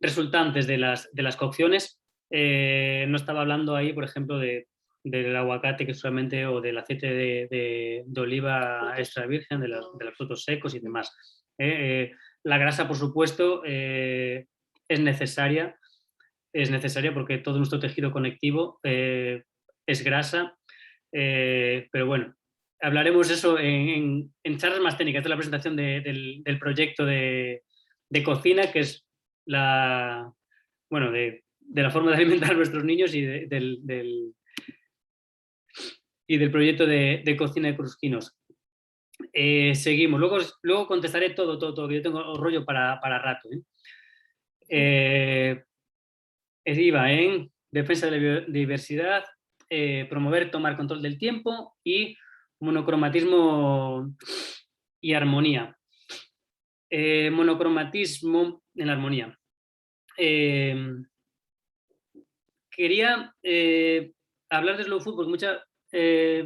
resultantes de las cocciones. No estaba hablando ahí, por ejemplo, del aguacate, que solamente, o del aceite de oliva extra virgen, de los frutos secos y demás. La grasa, por supuesto, es necesaria porque todo nuestro tejido conectivo es grasa, pero bueno, hablaremos de eso en charlas más técnicas. Esta es la presentación del proyecto de cocina, que es de la forma de alimentar a nuestros niños y del proyecto de cocina de crusquinos. Seguimos, luego contestaré todo, que yo tengo rollo para rato. Iba en defensa de la diversidad, promover, tomar control del tiempo y monocromatismo y armonía. Monocromatismo en la armonía. Quería hablar de slow food porque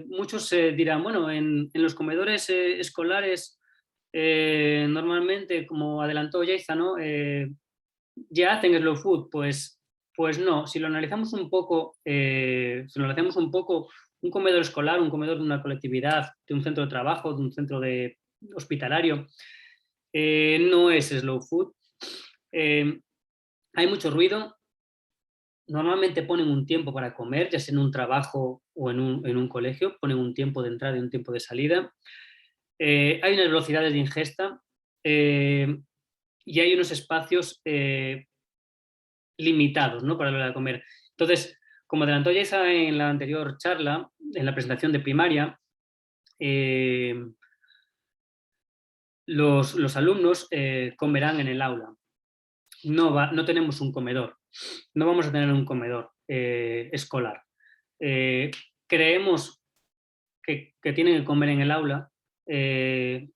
muchos dirán, bueno, en los comedores escolares normalmente, como adelantó Yaiza, ¿no? Ya hacen slow food. Pues no, si lo analizamos un poco, un comedor escolar, un comedor de una colectividad, de un centro de trabajo, de un centro hospitalario, no es slow food. Hay mucho ruido. Normalmente ponen un tiempo para comer, ya sea en un trabajo o en un colegio, ponen un tiempo de entrada y un tiempo de salida. Hay unas velocidades de ingesta y hay unos espacios limitados, ¿no?, para la hora de comer. Entonces, como adelantó Yesa en la anterior charla, en la presentación de primaria, los alumnos comerán en el aula. No tenemos un comedor, no vamos a tener un comedor escolar. creemos que tienen que comer en el aula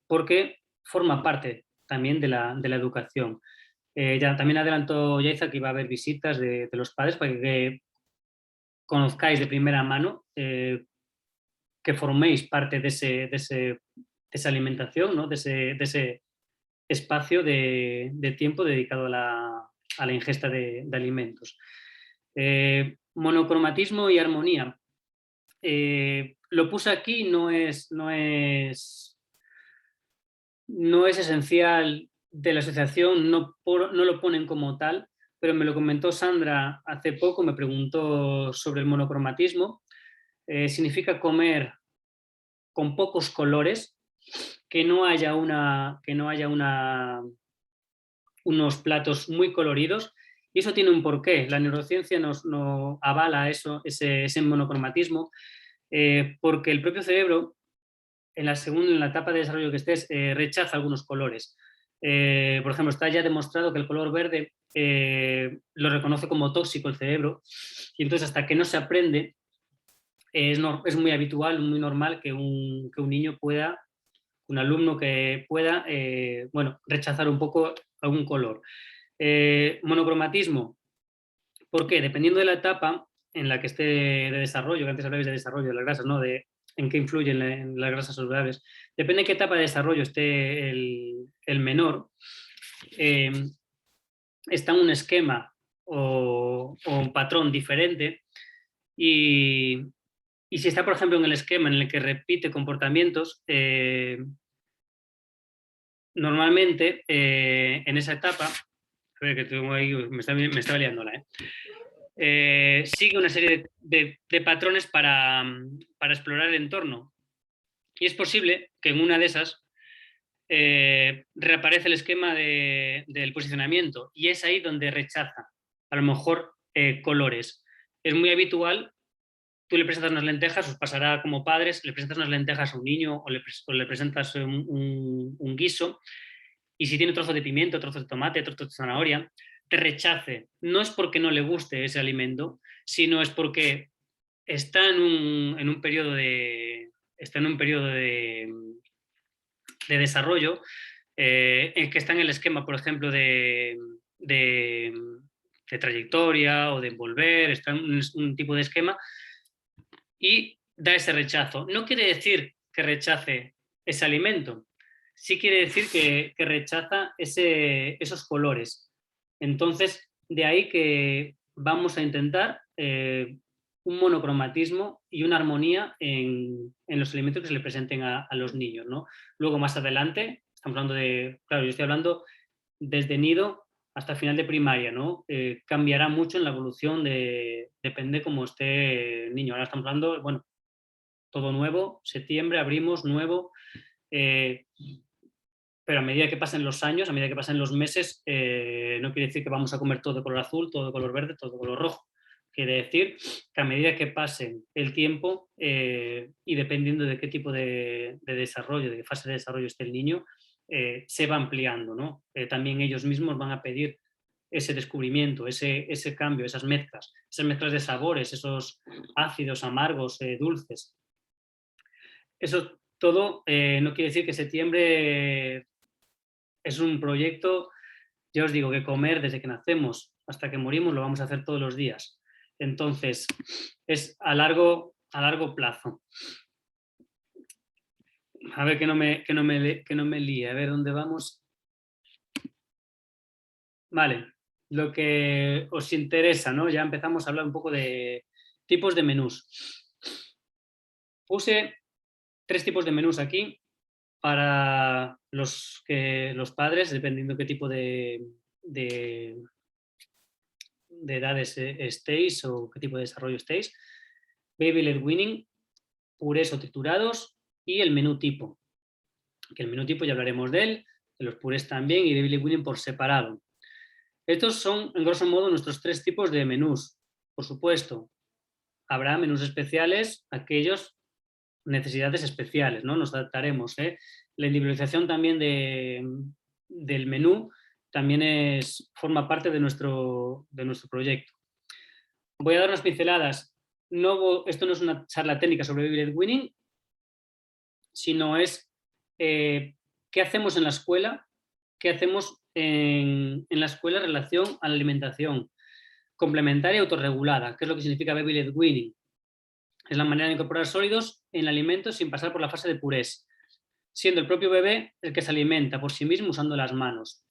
porque forma parte también de la educación. Ya también adelantó Yaiza que iba a haber visitas de los padres para que conozcáis de primera mano, que forméis parte de esa alimentación, ¿no? de ese espacio de tiempo dedicado a la ingesta de alimentos. Monocromatismo y armonía. Lo puse aquí, no es esencial de la asociación, no lo ponen como tal, pero me lo comentó Sandra hace poco, me preguntó sobre el monocromatismo. Significa comer con pocos colores, que no haya unos platos muy coloridos, y eso tiene un porqué. La neurociencia nos avala ese monocromatismo, porque el propio cerebro, según en la etapa de desarrollo que estés, rechaza algunos colores. Por ejemplo, está ya demostrado que el color verde lo reconoce como tóxico el cerebro, y entonces hasta que no se aprende, es muy habitual, muy normal que un niño pueda, un alumno que pueda, rechazar un poco algún color. Monocromatismo, ¿por qué? Dependiendo de la etapa en la que esté de desarrollo, que antes hablabais de desarrollo de las grasas, ¿no? En qué influyen en las grasas saludables. Depende de qué etapa de desarrollo esté el menor, está en un esquema o un patrón diferente, y si está, por ejemplo, en el esquema en el que repite comportamientos, normalmente en esa etapa, a ver que tengo ahí, me estaba liándola, sigue una serie de patrones para explorar el entorno. Y es posible que en una de esas reaparece el esquema del posicionamiento, y es ahí donde rechaza, a lo mejor, colores. Es muy habitual. Tú le presentas unas lentejas, os pasará como padres, le presentas unas lentejas a un niño o le presentas un guiso, y si tiene trozos de pimiento, trozos de tomate, trozos de zanahoria, te rechace. No es porque no le guste ese alimento, sino es porque está en un periodo de desarrollo, en que está en el esquema, por ejemplo, de trayectoria o de envolver, está en un tipo de esquema, y da ese rechazo. No quiere decir que rechace ese alimento, sí quiere decir que rechaza esos colores. Entonces, de ahí que vamos a intentar un monocromatismo y una armonía en los alimentos que se le presenten a los niños, ¿no? Luego, más adelante, estamos hablando claro, yo estoy hablando desde nido hasta final de primaria, ¿no? Cambiará mucho en la evolución, depende cómo esté el niño. Ahora estamos hablando, bueno, todo nuevo, septiembre, abrimos, nuevo, pero a medida que pasen los años, a medida que pasen los meses, no quiere decir que vamos a comer todo de color azul, todo de color verde, todo de color rojo. Quiere decir que a medida que pase el tiempo, y dependiendo de qué tipo de desarrollo, de qué fase de desarrollo esté el niño, se va ampliando, ¿no? También ellos mismos van a pedir ese descubrimiento, ese cambio, esas mezclas de sabores, esos ácidos, amargos, dulces. Eso todo no quiere decir que septiembre es un proyecto. Ya os digo que comer desde que nacemos hasta que morimos lo vamos a hacer todos los días. Entonces, es a largo plazo. A ver que no me líe, a ver dónde vamos. Vale, lo que os interesa, ¿no? Ya empezamos a hablar un poco de tipos de menús. Puse 3 tipos de menús aquí para los padres, dependiendo qué tipo de edades estéis o qué tipo de desarrollo estéis. Baby led weaning, purés o triturados, y el menú tipo. Que el menú tipo ya hablaremos de él, de los purés también, y baby led weaning por separado. Estos son, en grosso modo, nuestros 3 tipos de menús. Por supuesto, habrá menús especiales, aquellos necesidades especiales, ¿no? Nos adaptaremos. La individualización también del menú también forma parte de nuestro proyecto. Voy a dar unas pinceladas esto no es una charla técnica sobre Baby Led Weaning, sino es qué hacemos en la escuela, qué hacemos en la escuela en relación a la alimentación complementaria y autorregulada. ¿Qué es lo que significa Baby Led Weaning? Es la manera de incorporar sólidos en el alimento sin pasar por la fase de purés, siendo el propio bebé el que se alimenta por sí mismo usando las manos.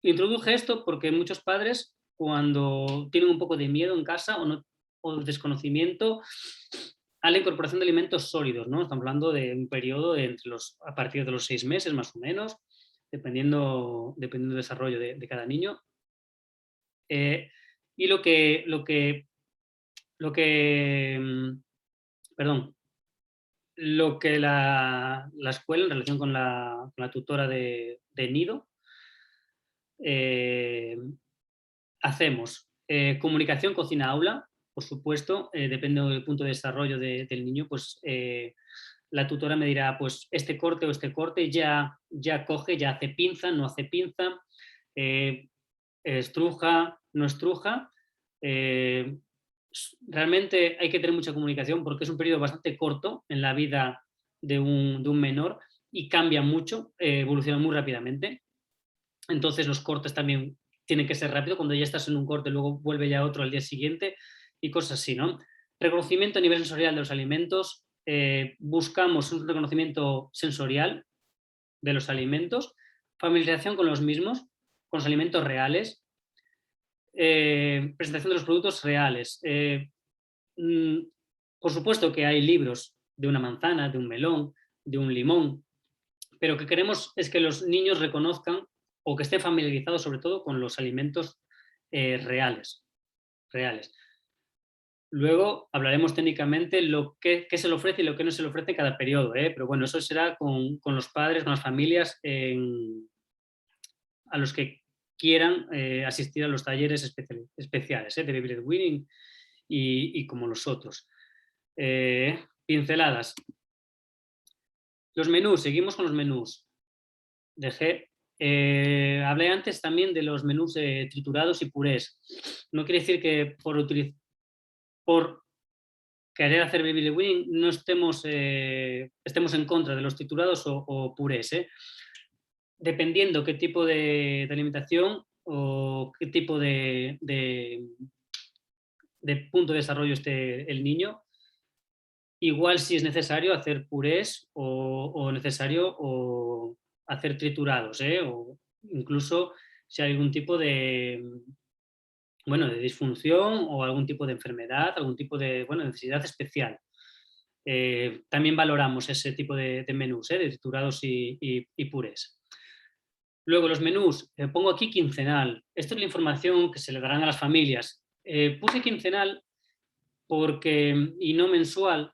Introduje esto porque muchos padres, cuando tienen un poco de miedo en casa o desconocimiento a la incorporación de alimentos sólidos, ¿no? Estamos hablando de un periodo a partir de los 6 meses más o menos, dependiendo del desarrollo de cada niño. Y lo que la escuela, en relación con la tutora de nido, hacemos comunicación cocina-aula, por supuesto, depende del punto de desarrollo del niño, pues la tutora me dirá, pues este corte o este corte ya coge, ya hace pinza, no hace pinza, estruja, no estruja. Realmente hay que tener mucha comunicación porque es un periodo bastante corto en la vida de un menor y cambia mucho, evoluciona muy rápidamente. Entonces los cortes también tienen que ser rápido. Cuando ya estás en un corte, luego vuelve ya otro al día siguiente y cosas así, ¿no? Reconocimiento a nivel sensorial de los alimentos. Buscamos un reconocimiento sensorial de los alimentos, familiarización con los mismos, con los alimentos reales, presentación de los productos reales. Por supuesto que hay libros de una manzana, de un melón, de un limón, pero lo que queremos es que los niños reconozcan o que estén familiarizados sobre todo con los alimentos reales. Luego hablaremos técnicamente qué se le ofrece y lo que no se le ofrece en cada periodo, pero bueno, eso será con los padres, con las familias a los que quieran asistir a los talleres especiales de Baby Led Weaning y como los otros. Pinceladas. Los menús, seguimos con los menús. Hablé antes también de los menús triturados y purés. No quiere decir que por querer hacer Baby Led Weaning no estemos en contra de los triturados o purés. Dependiendo qué tipo de alimentación o qué tipo de punto de desarrollo esté el niño, igual si es necesario hacer purés o necesario hacer triturados, o incluso si hay algún tipo de disfunción o algún tipo de enfermedad, algún tipo de necesidad especial. También valoramos ese tipo de menús, de triturados y purés. Luego los menús, pongo aquí quincenal. Esto es la información que se le darán a las familias. Puse quincenal y no mensual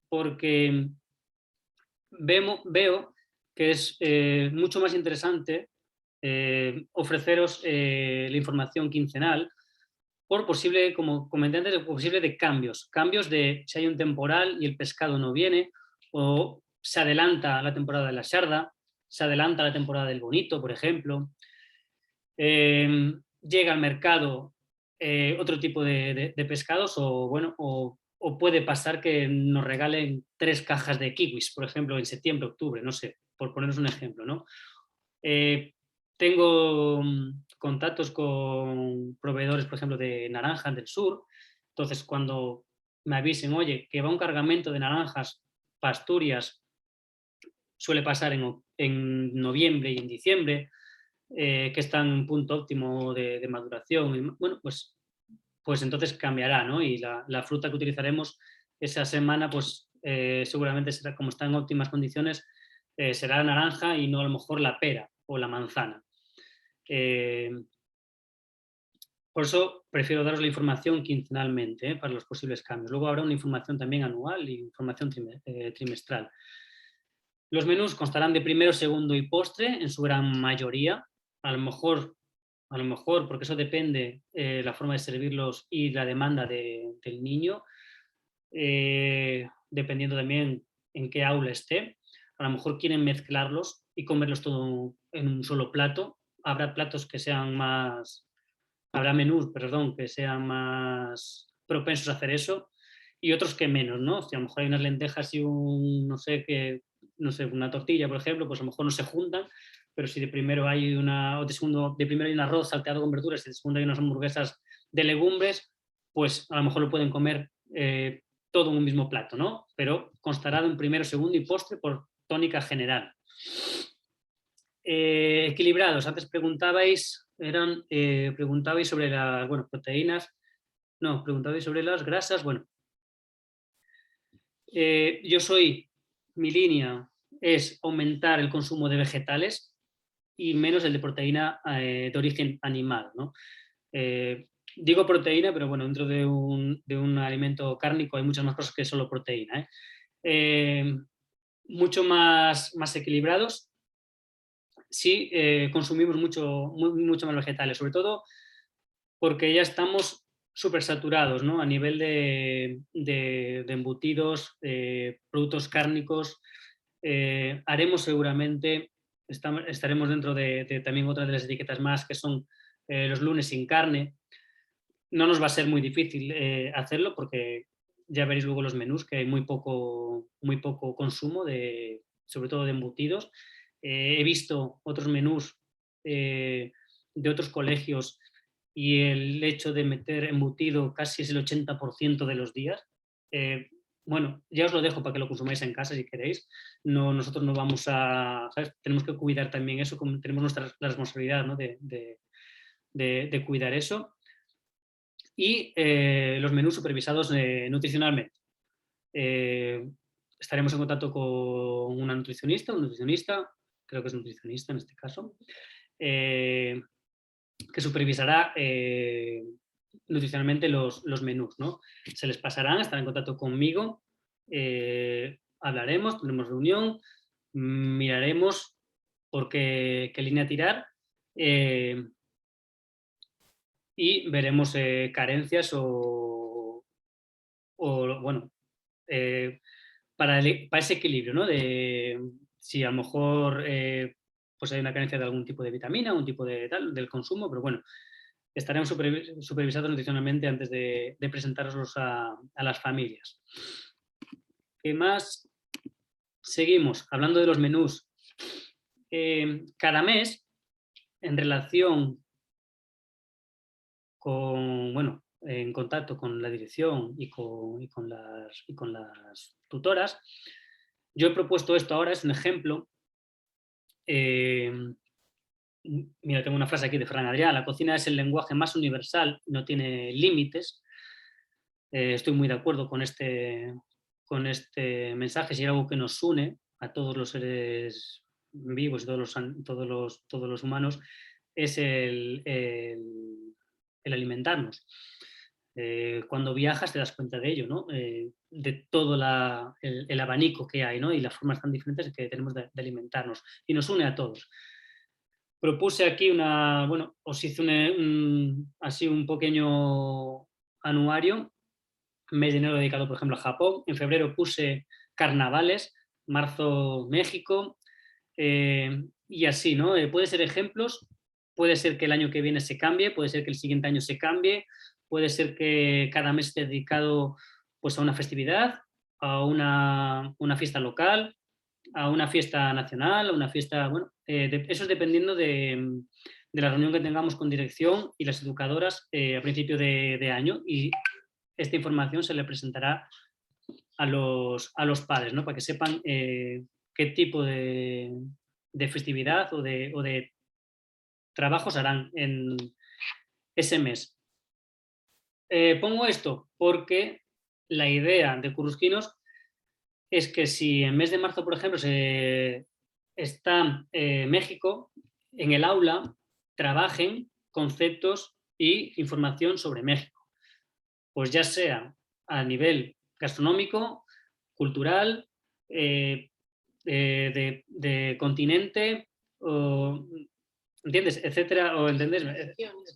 porque veo que es mucho más interesante ofreceros la información quincenal por posible, como comenté antes, posible de cambios de si hay un temporal y el pescado no viene, o se adelanta la temporada de la sarda, se adelanta la temporada del bonito, por ejemplo. Llega al mercado otro tipo de pescados o puede pasar que nos regalen 3 cajas de kiwis, por ejemplo, en septiembre, octubre, no sé, por poneros un ejemplo, ¿no? Tengo contactos con proveedores, por ejemplo, de naranjas del sur. Entonces, cuando me avisen, oye, que va un cargamento de naranjas para Asturias, suele pasar en noviembre y en diciembre, que están en un punto óptimo de maduración, pues entonces cambiará, ¿no? Y la fruta que utilizaremos esa semana, pues seguramente será, como está en óptimas condiciones, será la naranja y no a lo mejor la pera o la manzana. Por eso prefiero daros la información quincenalmente para los posibles cambios. Luego habrá una información también anual y información trimestral. Los menús constarán de primero, segundo y postre en su gran mayoría. A lo mejor, porque eso depende la forma de servirlos y la demanda del niño, dependiendo también en qué aula esté. A lo mejor quieren mezclarlos y comerlos todo en un solo plato. Habrá platos que sean más habrá menús, perdón, que sean más propensos a hacer eso y otros que menos, ¿no? Si a lo mejor hay unas lentejas y una tortilla, por ejemplo, pues a lo mejor no se juntan, pero si de primero hay de primero hay un arroz salteado con verduras y de segundo hay unas hamburguesas de legumbres, pues a lo mejor lo pueden comer todo en un mismo plato, ¿no? Pero constará de un primero, segundo y postre por tónica general. Equilibrados, antes preguntabais sobre las proteínas, no, preguntabais sobre las grasas, bueno. Mi línea es aumentar el consumo de vegetales y menos el de proteína de origen animal, ¿no? Digo proteína, pero bueno, dentro de un alimento cárnico hay muchas más cosas que solo proteína. Mucho más equilibrados si consumimos mucho más vegetales, sobre todo porque ya estamos súper saturados, ¿no? A nivel de embutidos, productos cárnicos. Haremos seguramente, estaremos dentro de también otra de las etiquetas más, que son los lunes sin carne. No nos va a ser muy difícil hacerlo porque ya veréis luego los menús, que hay muy poco consumo, sobre todo de embutidos. He visto otros menús de otros colegios y el hecho de meter embutido casi es el 80% de los días. Bueno, ya os lo dejo para que lo consumáis en casa si queréis. No, nosotros no vamos a, ¿sabes? Tenemos que cuidar también eso, tenemos la responsabilidad, ¿no? de cuidar eso. Y los menús supervisados nutricionalmente. Estaremos en contacto con un nutricionista, creo que es nutricionista en este caso, que supervisará nutricionalmente los menús, ¿no? Se les pasarán, estarán en contacto conmigo, hablaremos, tendremos reunión, miraremos por qué línea tirar y veremos carencias para ese equilibrio, ¿no? De si a lo mejor pues hay una carencia de algún tipo de vitamina, un tipo de del consumo, pero bueno, estaremos supervisados nutricionalmente antes de presentároslos a las familias. ¿Qué más? Seguimos hablando de los menús. Cada mes, en relación en contacto con la dirección y con las tutoras, yo he propuesto esto ahora, es un ejemplo. Mira, tengo una frase aquí de Fran Adrià: la cocina es el lenguaje más universal, no tiene límites. Estoy muy de acuerdo con este mensaje. Si hay algo que nos une a todos los seres vivos y todos los humanos, es el alimentarnos. Cuando viajas te das cuenta de ello, ¿no? De todo el abanico que hay, ¿no? Y las formas tan diferentes que tenemos de alimentarnos, y nos une a todos. Propuse aquí os hice un pequeño anuario. Mes de enero dedicado, por ejemplo, a Japón. En febrero puse carnavales, marzo México, y así, ¿no? Puede ser ejemplos, puede ser que el año que viene se cambie, puede ser que el siguiente año se cambie, puede ser que cada mes esté dedicado pues, a una festividad, a una fiesta local, a una fiesta nacional, a una fiesta, eso es dependiendo de la reunión que tengamos con dirección y las educadoras a principio de año, y esta información se le presentará a los padres, ¿no? Para que sepan qué tipo de festividad o de trabajos harán en ese mes. Pongo esto porque la idea de Currusquinos es que si en mes de marzo, por ejemplo, está México, en el aula trabajen conceptos e información sobre México. Pues ya sea a nivel gastronómico, cultural, de continente, ¿entiendes? Etcétera, o ¿entendés?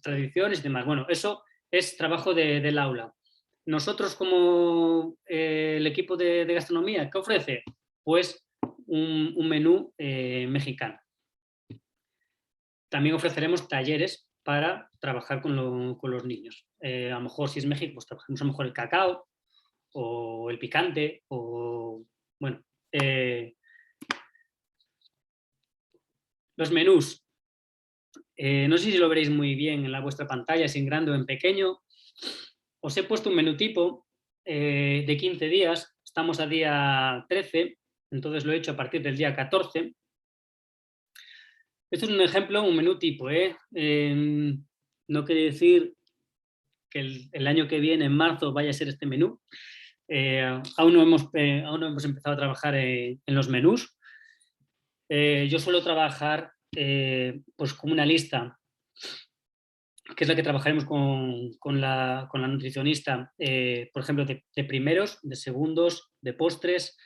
Tradiciones y demás. Bueno, eso es trabajo del aula. Nosotros, como el equipo de gastronomía, ¿qué ofrece? Pues un menú mexicano. También ofreceremos talleres para trabajar con los niños. A lo mejor si es México, pues trabajamos a lo mejor el cacao o el picante o, bueno, los menús. No sé si lo veréis muy bien en vuestra pantalla, si en grande o en pequeño. Os he puesto un menú tipo de 15 días, estamos a día 13, entonces lo he hecho a partir del día 14. Esto es un ejemplo, un menú tipo. No quiere decir que el año que viene, en marzo, vaya a ser este menú. Aún no hemos empezado a trabajar en los menús. Yo suelo trabajar pues como una lista, que es la que trabajaremos con la nutricionista, por ejemplo, de primeros, de segundos, de postres,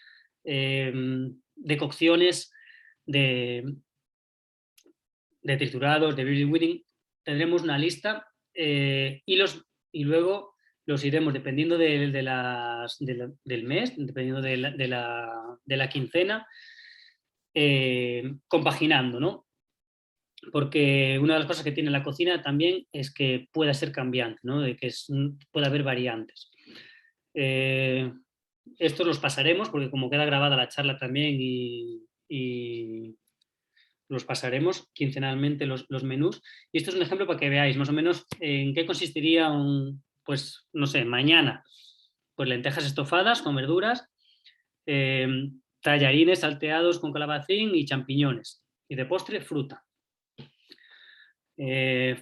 de cocciones, de triturados, de baby weeding. Tendremos una lista y luego los iremos, dependiendo del mes, dependiendo de la quincena, compaginando, ¿no? Porque una de las cosas que tiene la cocina también es que pueda ser cambiante, ¿no? De que pueda haber variantes. Estos los pasaremos, porque como queda grabada la charla también y los pasaremos quincenalmente los menús. Y esto es un ejemplo para que veáis más o menos en qué consistiría pues, no sé, mañana. Pues lentejas estofadas con verduras, tallarines salteados con calabacín y champiñones. Y de postre, fruta.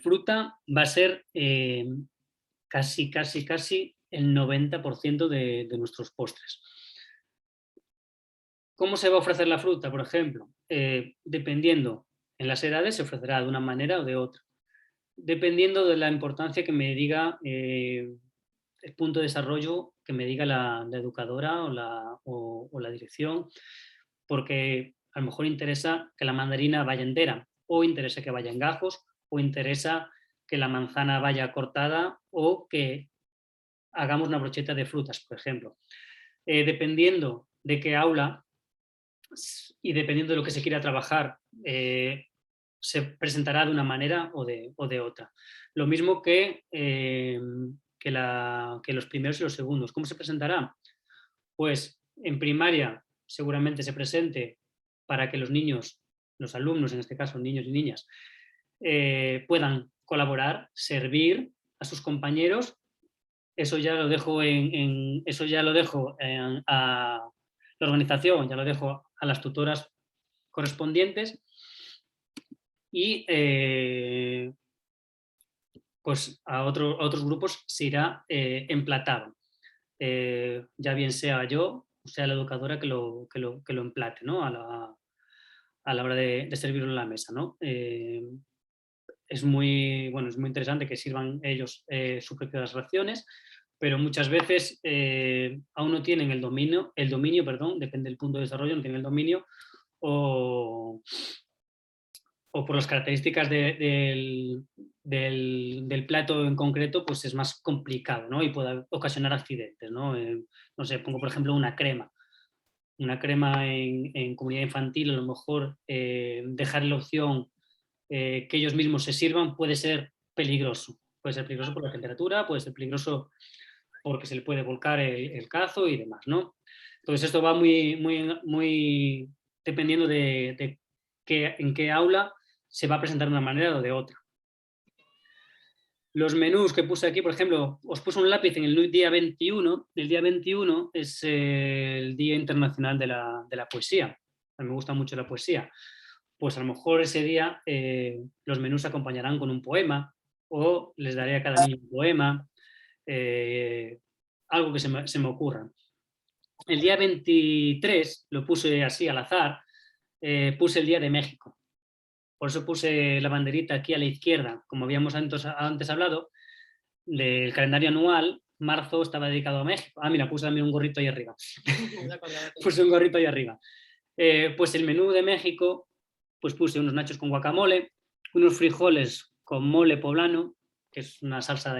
Fruta va a ser casi el 90% de nuestros postres. ¿Cómo se va a ofrecer la fruta, por ejemplo? Dependiendo en las edades, se ofrecerá de una manera o de otra. Dependiendo de la importancia que me diga el punto de desarrollo que me diga la educadora o la dirección, porque a lo mejor interesa que la mandarina vaya entera, o interesa que vaya en gajos, o interesa que la manzana vaya cortada, o que hagamos una brocheta de frutas, por ejemplo. Dependiendo de qué aula y dependiendo de lo que se quiera trabajar, se presentará de una manera o de otra. Lo mismo que los primeros y los segundos. ¿Cómo se presentará? Pues en primaria seguramente se presente para que los niños, los alumnos, en este caso niños y niñas, puedan colaborar, servir a sus compañeros. Eso ya lo dejo a la organización, ya lo dejo a las tutoras correspondientes y pues a otros grupos se irá emplatado. Ya bien sea yo o sea la educadora que lo emplate, ¿no? a la hora de servirlo en la mesa, ¿no? Es muy interesante que sirvan ellos sus propias raciones, pero muchas veces aún no tienen el dominio, depende del punto de desarrollo, no tienen el dominio o por las características del plato en concreto, pues es más complicado, ¿no? Y puede ocasionar accidentes, ¿no? No sé, pongo por ejemplo una crema. Una crema en comunidad infantil, a lo mejor dejar la opción que ellos mismos se sirvan puede ser peligroso. Puede ser peligroso por la temperatura, puede ser peligroso porque se le puede volcar el cazo y demás, ¿no? Entonces esto va muy dependiendo de en qué aula se va a presentar de una manera o de otra. Los menús que puse aquí, por ejemplo, os puse un lápiz en el día 21. El día 21 es el Día Internacional de la Poesía. A mí me gusta mucho la poesía. Pues a lo mejor ese día los menús se acompañarán con un poema o les daré a cada niño un poema, algo que se me ocurra. El día 23 lo puse así al azar, puse el Día de México. Por eso puse la banderita aquí a la izquierda, como habíamos antes hablado, del calendario anual. Marzo estaba dedicado a México. Ah, mira, puse también un gorrito ahí arriba. Puse un gorrito ahí arriba. Pues el menú de México, pues puse unos nachos con guacamole, unos frijoles con mole poblano, que es una salsa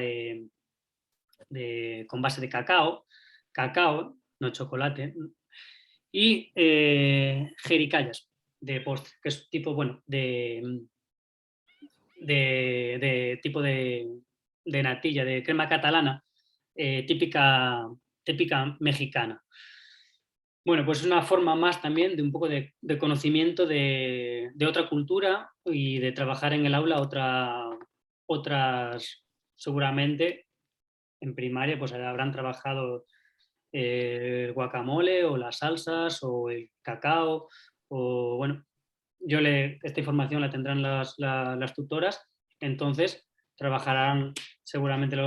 con base de cacao, no chocolate, y jericayas de postre, que es tipo, bueno, de tipo de natilla, de crema catalana, típica mexicana. Bueno, pues es una forma más también de un poco de conocimiento de otra cultura y de trabajar en el aula otras, seguramente, en primaria pues habrán trabajado el guacamole o las salsas o el cacao o bueno, esta información la tendrán las tutoras, entonces trabajarán seguramente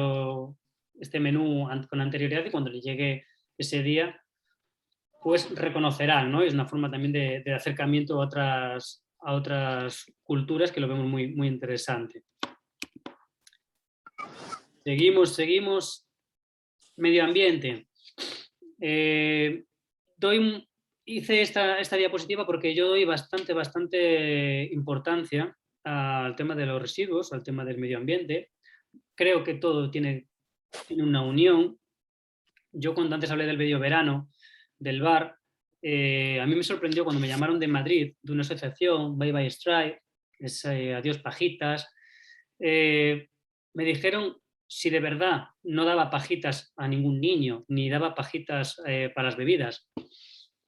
este menú con anterioridad y cuando le llegue ese día pues reconocerán, ¿no? Es una forma también de acercamiento a otras culturas que lo vemos muy, muy interesante. Seguimos. Medio ambiente. Hice esta diapositiva porque yo doy bastante importancia al tema de los residuos, al tema del medio ambiente. Creo que todo tiene una unión. Yo cuando antes hablé del medio verano, del bar, a mí me sorprendió cuando me llamaron de Madrid, de una asociación, Bye Bye Stripe, es Adiós Pajitas. Me dijeron si de verdad no daba pajitas a ningún niño, ni daba pajitas para las bebidas.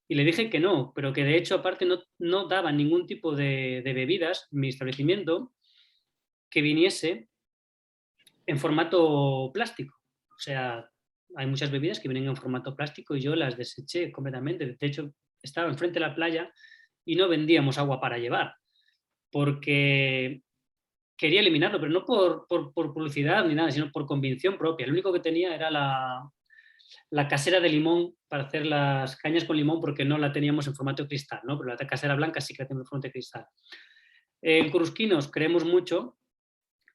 Y le dije que no, pero que de hecho aparte no daba ningún tipo de bebidas en mi establecimiento que viniese en formato plástico. O sea, hay muchas bebidas que vienen en formato plástico y yo las deseché completamente. De hecho, estaba enfrente de la playa y no vendíamos agua para llevar, porque quería eliminarlo, pero no por publicidad ni nada, sino por convicción propia. Lo único que tenía era la casera de limón para hacer las cañas con limón, porque no la teníamos en formato de cristal, ¿no? Pero la casera blanca sí que la tenemos en formato de cristal. En Cruzquinos creemos mucho.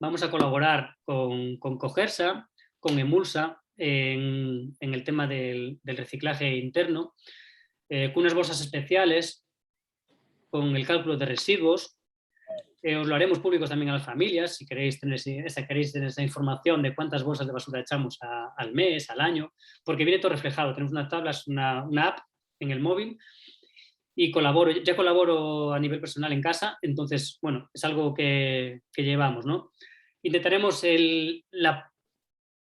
Vamos a colaborar con Cogersa, con Emulsa, en el tema del reciclaje interno, con unas bolsas especiales, con el cálculo de residuos. Os lo haremos públicos también a las familias, si queréis tener esa información de cuántas bolsas de basura echamos al mes, al año, porque viene todo reflejado. Tenemos unas tablas, una app en el móvil y ya colaboro a nivel personal en casa, entonces, bueno, es algo que llevamos, ¿no? Intentaremos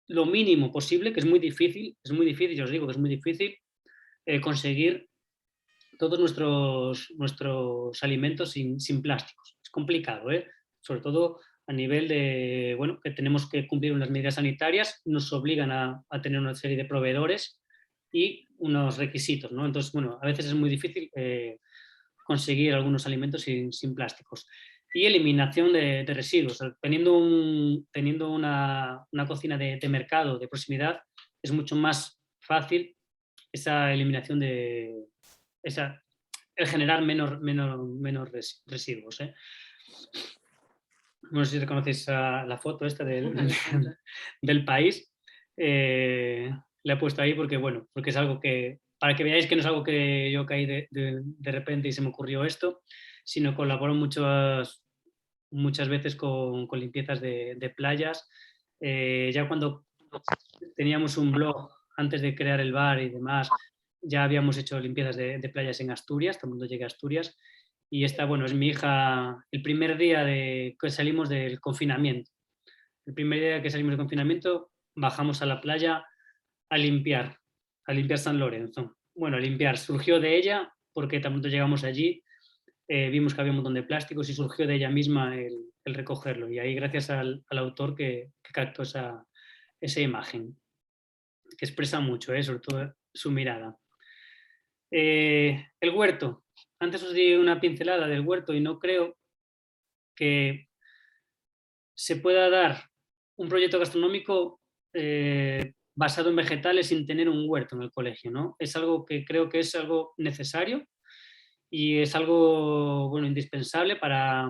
lo mínimo posible, que es muy difícil, yo os digo que es muy difícil conseguir todos nuestros alimentos sin plásticos. Es complicado, sobre todo a nivel de, bueno, que tenemos que cumplir unas medidas sanitarias, nos obligan a tener una serie de proveedores y unos requisitos, ¿no? Entonces, bueno, a veces es muy difícil conseguir algunos alimentos sin plásticos. Y eliminación de residuos. Teniendo una cocina de mercado, de proximidad, es mucho más fácil esa eliminación el generar menos residuos. No sé si reconocéis la foto esta del país. La he puesto ahí porque es algo que, para que veáis que no es algo que yo caí de repente y se me ocurrió esto, sino colaboro muchas veces con limpiezas de playas. Ya cuando teníamos un blog, antes de crear el bar y demás, ya habíamos hecho limpiezas de playas en Asturias, todo el mundo llega a Asturias, y esta, bueno, es mi hija, el primer día que salimos del confinamiento. El primer día que salimos del confinamiento, bajamos a la playa a limpiar San Lorenzo. Bueno, a limpiar, surgió de ella, porque tan llegamos allí, vimos que había un montón de plásticos y surgió de ella misma el recogerlo. Y ahí gracias al autor que captó esa imagen, que expresa mucho, sobre todo su mirada. El huerto. Antes os di una pincelada del huerto y no creo que se pueda dar un proyecto gastronómico basado en vegetales sin tener un huerto en el colegio, ¿no? Es algo que creo que es algo necesario y es algo, bueno, indispensable para,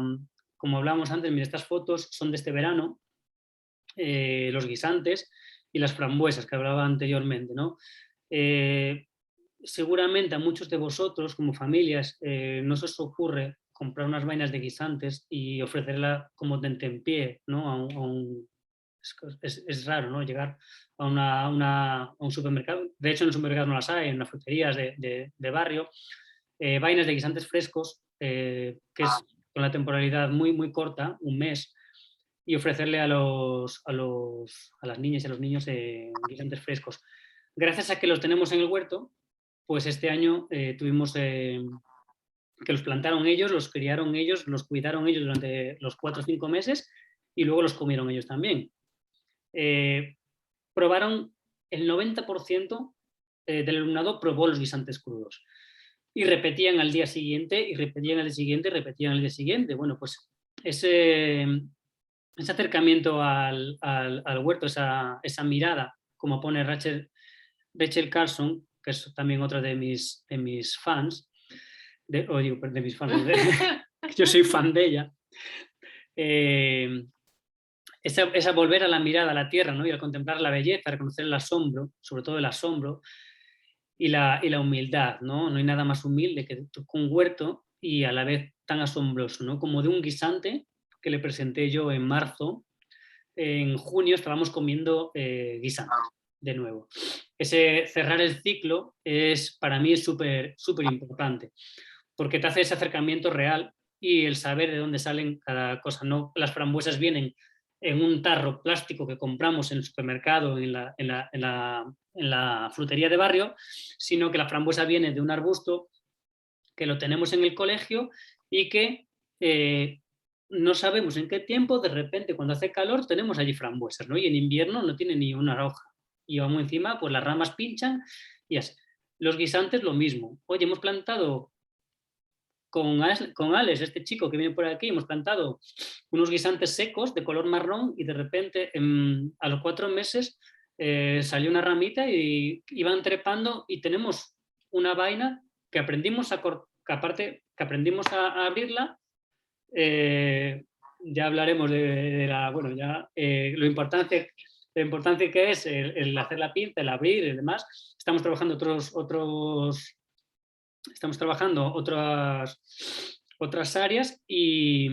como hablábamos antes, mira, estas fotos son de este verano, los guisantes y las frambuesas que hablaba anteriormente, ¿no? Seguramente a muchos de vosotros, como familias, no se os ocurre comprar unas vainas de guisantes y ofrecerla como tentempié, ¿no? Es raro, ¿no? Llegar a un supermercado. De hecho, en los supermercados no las hay, en las fruterías de barrio. Vainas de guisantes frescos, que es con la temporalidad muy, muy corta, un mes, y ofrecerle a las niñas y a los niños guisantes frescos. Gracias a que los tenemos en el huerto, pues este año tuvimos que los plantaron ellos, los criaron ellos, los cuidaron ellos durante los 4 o 5 meses y luego los comieron ellos también. Probaron el 90% del alumnado probó los guisantes crudos y repetían al día siguiente y repetían al día siguiente y repetían al día siguiente. Bueno, pues ese acercamiento al huerto, esa mirada, como pone Rachel Carson, que es también otra de mis fans, de mis fans, yo soy fan de ella, esa volver a la mirada a la tierra, ¿no? Y al contemplar la belleza, a reconocer el asombro, sobre todo el asombro, y la humildad, ¿no? No hay nada más humilde que un huerto y a la vez tan asombroso, ¿no? Como de un guisante que le presenté yo en marzo. En junio estábamos comiendo guisantes de nuevo. Ese cerrar el ciclo para mí es súper importante, porque te hace ese acercamiento real y el saber de dónde salen cada cosa. No, las frambuesas vienen en un tarro plástico que compramos en el supermercado, en la frutería de barrio, sino que la frambuesa viene de un arbusto que lo tenemos en el colegio y que no sabemos en qué tiempo, de repente cuando hace calor tenemos allí frambuesas, ¿no? Y en invierno no tiene ni una hoja. Y vamos encima, pues las ramas pinchan y así. Los guisantes lo mismo. Oye, hemos plantado con Alex, este chico que viene por aquí, hemos plantado unos guisantes secos de color marrón y de repente a los 4 meses salió una ramita y iban trepando y tenemos una vaina que aprendimos a abrirla. Ya hablaremos de lo importante que es el hacer la pinza, el abrir y demás. Estamos trabajando otras áreas y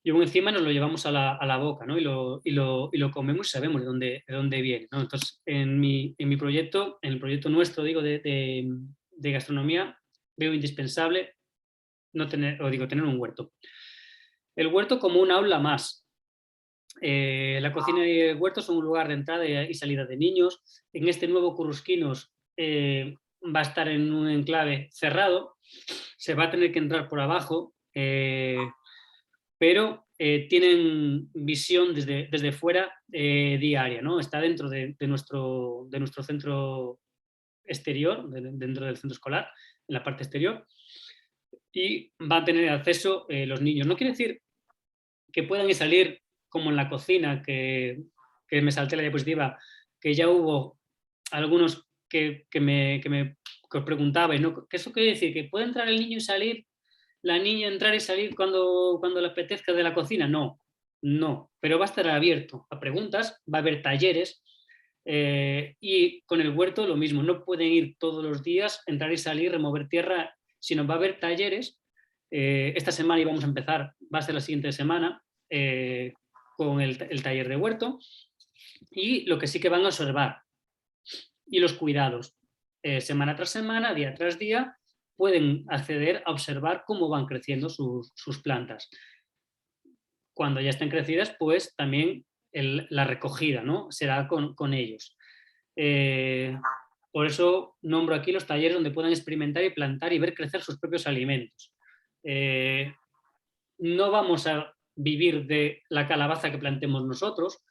encima nos lo llevamos a la boca, ¿no? y lo comemos y sabemos de dónde viene, ¿no? Entonces, en el proyecto nuestro, digo, de gastronomía, veo indispensable tener un huerto. El huerto como un aula más. La cocina y el huerto son un lugar de entrada y salida de niños. En este nuevo Currusquinos va a estar en un enclave cerrado, se va a tener que entrar por abajo, pero tienen visión desde fuera diaria, ¿no? Está dentro de nuestro centro exterior, dentro del centro escolar, en la parte exterior, y van a tener acceso los niños. No quiere decir que puedan ir salir como en la cocina, que me salté la diapositiva, que ya hubo algunos que os preguntabais, ¿no? ¿Qué eso quiere decir? ¿Que puede entrar el niño y salir, la niña entrar y salir cuando le apetezca de la cocina? No, pero va a estar abierto a preguntas, va a haber talleres y con el huerto lo mismo, no pueden ir todos los días, entrar y salir, remover tierra, sino va a haber talleres. Esta semana íbamos a empezar, va a ser la siguiente semana, con el taller de huerto, y lo que sí que van a observar y los cuidados. Semana tras semana, día tras día, pueden acceder a observar cómo van creciendo sus plantas. Cuando ya estén crecidas, pues también la recogida, ¿no? Será con ellos. Por eso nombro aquí los talleres donde puedan experimentar y plantar y ver crecer sus propios alimentos. No vamos a vivir de la calabaza que plantemos nosotros,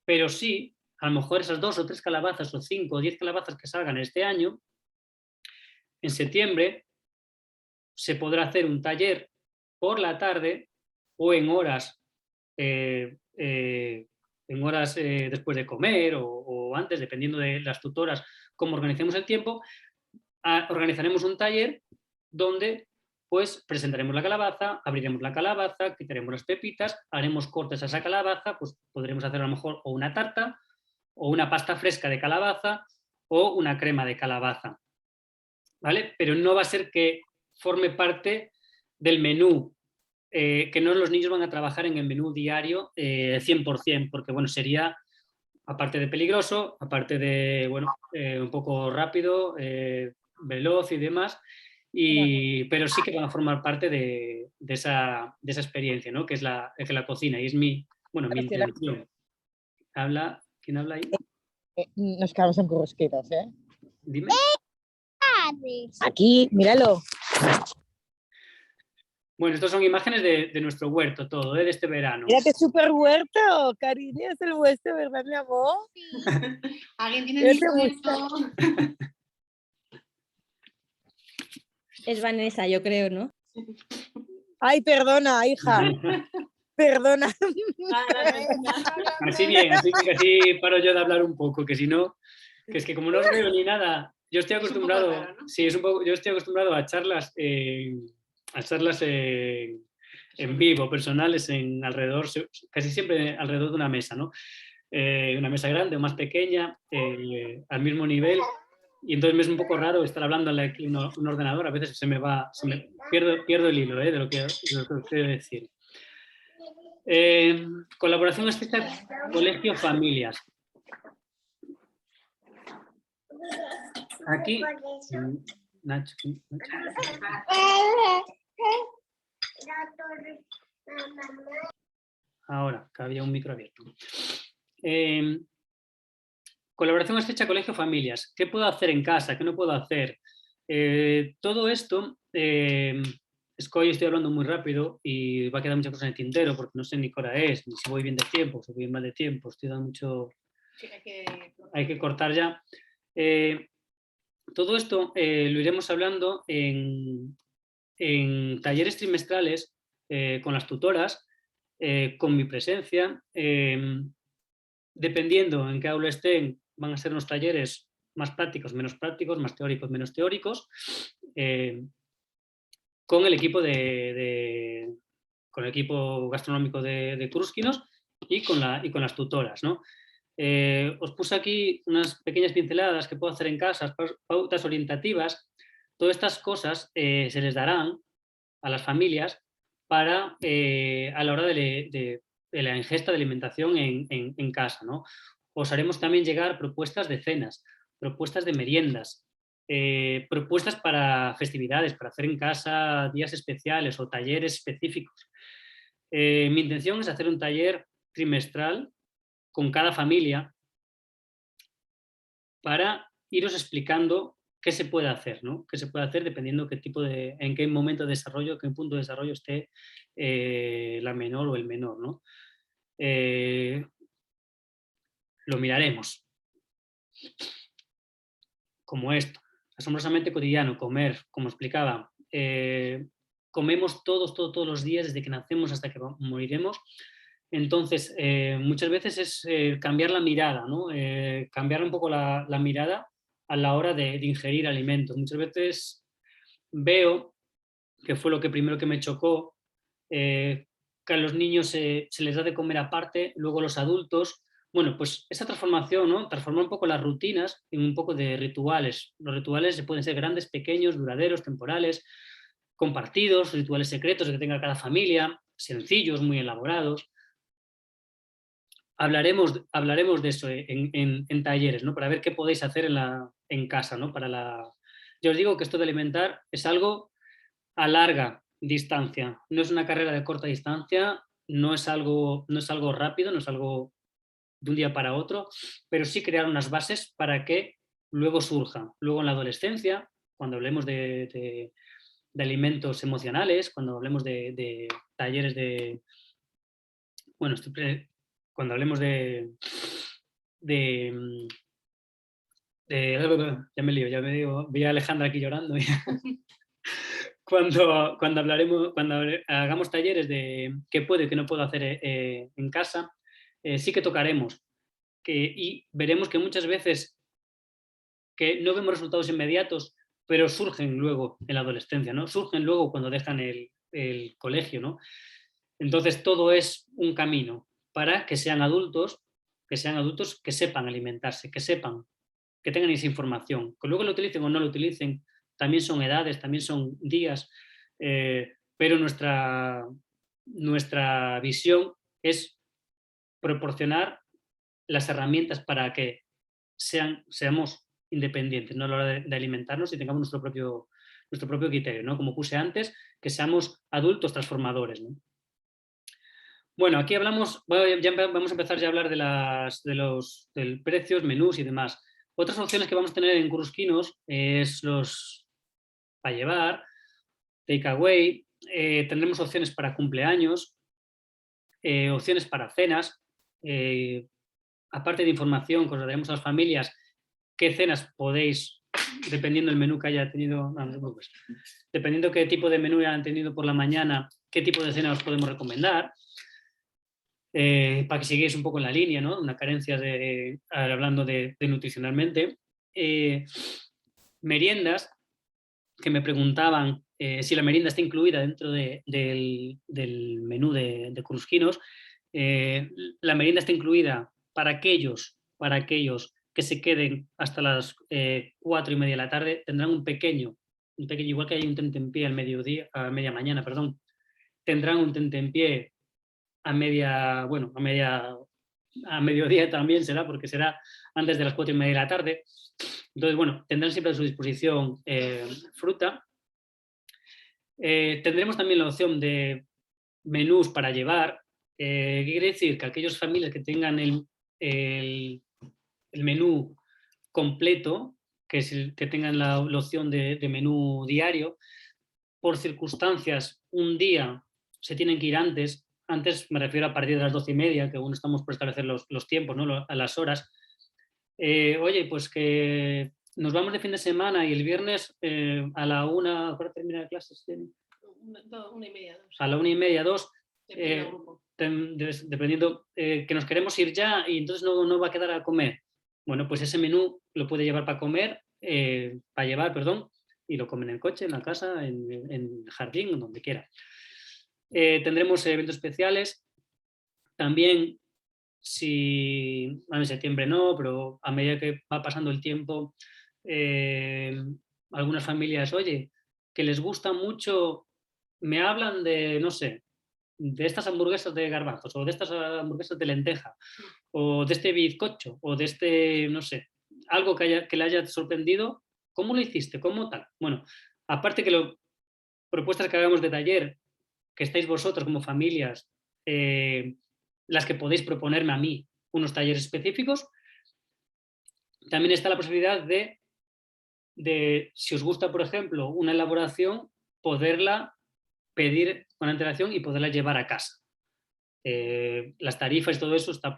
pero sí, a lo mejor esas 2 o 3 calabazas o 5 o 10 calabazas que salgan este año, en septiembre se podrá hacer un taller por la tarde o en horas después de comer o antes, dependiendo de las tutoras, cómo organicemos el tiempo, organizaremos un taller donde pues presentaremos la calabaza, abriremos la calabaza, quitaremos las pepitas, haremos cortes a esa calabaza, pues podremos hacer a lo mejor o una tarta o una pasta fresca de calabaza o una crema de calabaza, ¿vale? Pero no va a ser que forme parte del menú, que no los niños van a trabajar en el menú diario 100%, porque bueno, sería, aparte de peligroso, aparte de, bueno, un poco rápido, veloz y demás, pero sí que van a formar parte de esa experiencia, ¿no? Que es la cocina y es mi intención. ¿Quién habla ahí? Nos quedamos en currusquitos, ¿eh? Dime. Aquí, míralo. Bueno, estas son imágenes de nuestro huerto, todo, de este verano. Mira qué súper huerto, cariño, es el vuestro, ¿verdad, mi amor? ¿Alguien tiene ¿Qué el te huerto? Es Vanessa, yo creo, ¿no? Ay, perdona, hija. Perdona. Así bien, así paro yo de hablar un poco, que si no, que es que como no os veo ni nada, yo estoy acostumbrado, Es un poco raro, ¿no? sí, yo estoy acostumbrado a charlas en vivo, personales, alrededor, casi siempre alrededor de una mesa, ¿no? Una mesa grande o más pequeña, al mismo nivel, y entonces me es un poco raro estar hablando en un ordenador, a veces pierdo el hilo de lo que quiero decir. Colaboración estrecha colegio-familias. Aquí, Nacho. Ahora, que había un micro abierto. Colaboración estrecha colegio-familias. ¿Qué puedo hacer en casa? ¿Qué no puedo hacer? Todo esto, es que hoy estoy hablando muy rápido y va a quedar muchas cosas en el tintero porque no sé ni qué hora es, ni si voy bien de tiempo, si voy mal de tiempo, estoy dando mucho... Sí, hay que cortar ya. Todo esto lo iremos hablando en talleres trimestrales con las tutoras, con mi presencia. Dependiendo en qué aula estén, van a ser unos talleres más prácticos, menos prácticos, más teóricos, menos teóricos, con el equipo con el equipo gastronómico de Crúsquinos y con las tutoras, ¿no? Os puse aquí unas pequeñas pinceladas que puedo hacer en casa, pautas orientativas. Todas estas cosas se les darán a las familias para a la hora de la ingesta de alimentación en casa, ¿no? Os haremos también llegar propuestas de cenas, propuestas de meriendas, propuestas para festividades, para hacer en casa días especiales o talleres específicos. Mi intención es hacer un taller trimestral con cada familia para iros explicando qué se puede hacer, ¿no? Qué se puede hacer dependiendo en qué momento de desarrollo, qué punto de desarrollo esté la menor o el menor, ¿no? Lo miraremos. Como esto, asombrosamente cotidiano, comer, como explicaba, comemos todos los días desde que nacemos hasta que moriremos. Entonces, muchas veces es cambiar la mirada, ¿no? Cambiar un poco la mirada a la hora de ingerir alimentos. Muchas veces veo, que fue lo que primero que me chocó, que a los niños se les da de comer aparte, luego los adultos. Bueno, pues esa transformación, ¿no? Transformar un poco las rutinas en un poco de rituales. Los rituales pueden ser grandes, pequeños, duraderos, temporales, compartidos, rituales secretos que tenga cada familia, sencillos, muy elaborados. Hablaremos de eso en talleres, ¿no? Para ver qué podéis hacer en casa, ¿no? Yo os digo que esto de alimentar es algo a larga distancia, no es una carrera de corta distancia, no es algo rápido, no es algo de un día para otro, pero sí crear unas bases para que luego surja. Luego en la adolescencia, cuando hablemos de alimentos emocionales, cuando hablemos de talleres bueno, cuando hablemos ya me lío, vi a Alejandra aquí llorando. Cuando hagamos talleres de qué puedo y qué no puedo hacer en casa, sí que tocaremos y veremos que muchas veces que no vemos resultados inmediatos, pero surgen luego en la adolescencia, ¿no? Surgen luego cuando dejan el colegio, ¿no? Entonces todo es un camino para que sean adultos que sepan alimentarse, que sepan, que tengan esa información, que luego lo utilicen o no lo utilicen, también son edades, también son días, pero nuestra visión es proporcionar las herramientas para que seamos independientes, ¿no? A la hora de alimentarnos y tengamos criterio, ¿no? Como puse antes, que seamos adultos transformadores, ¿no? Bueno, aquí hablamos, ya vamos a empezar ya a hablar de precios, menús y demás. Otras opciones que vamos a tener en Currusquinos es los para llevar, takeaway, tendremos opciones para cumpleaños, opciones para cenas, aparte de información que os daremos a las familias, qué cenas podéis, dependiendo del menú que haya tenido, dependiendo qué tipo de menú hayan tenido por la mañana, qué tipo de cena os podemos recomendar, para que sigáis un poco en la línea, ¿no? Una carencia hablando de nutricionalmente. Meriendas, que me preguntaban si la merienda está incluida dentro del menú de Currusquinos. La merienda está incluida para aquellos que se queden hasta las 4:30 de la tarde, tendrán un pequeño, igual que hay un tentempié al mediodía, a media mañana, perdón, tendrán un tentempié a mediodía también será, porque será antes de las 4:30 de la tarde. Entonces, bueno, tendrán siempre a su disposición fruta. Tendremos también la opción de menús para llevar. ¿Qué quiere decir? Que aquellas familias que tengan el menú completo, que tengan la opción de menú diario, por circunstancias, un día se tienen que ir antes me refiero a partir de las 12:30, que aún estamos por establecer los tiempos, ¿no? A las horas. Oye, pues que nos vamos de fin de semana y el viernes a la 1, ¿a qué hora termina la clase? 1:30, 2. A la 1:30, 2. Depende dependiendo, que nos queremos ir ya y entonces no va a quedar a comer. Bueno, pues ese menú lo puede llevar para comer, y lo come en el coche, en la casa, en el jardín, donde quiera. Tendremos eventos especiales. También, en septiembre no, pero a medida que va pasando el tiempo, algunas familias, oye, que les gusta mucho, me hablan de, no sé, de estas hamburguesas de garbanzos, o de estas hamburguesas de lenteja, o de este bizcocho, o de este, no sé, algo que le haya sorprendido. ¿Cómo lo hiciste? ¿Cómo tal? Bueno, aparte que propuestas que hagamos de taller, que estáis vosotros como familias, las que podéis proponerme a mí unos talleres específicos, también está la posibilidad de si os gusta, por ejemplo, una elaboración, poderla pedir con antelación y poderla llevar a casa. Las tarifas y todo eso están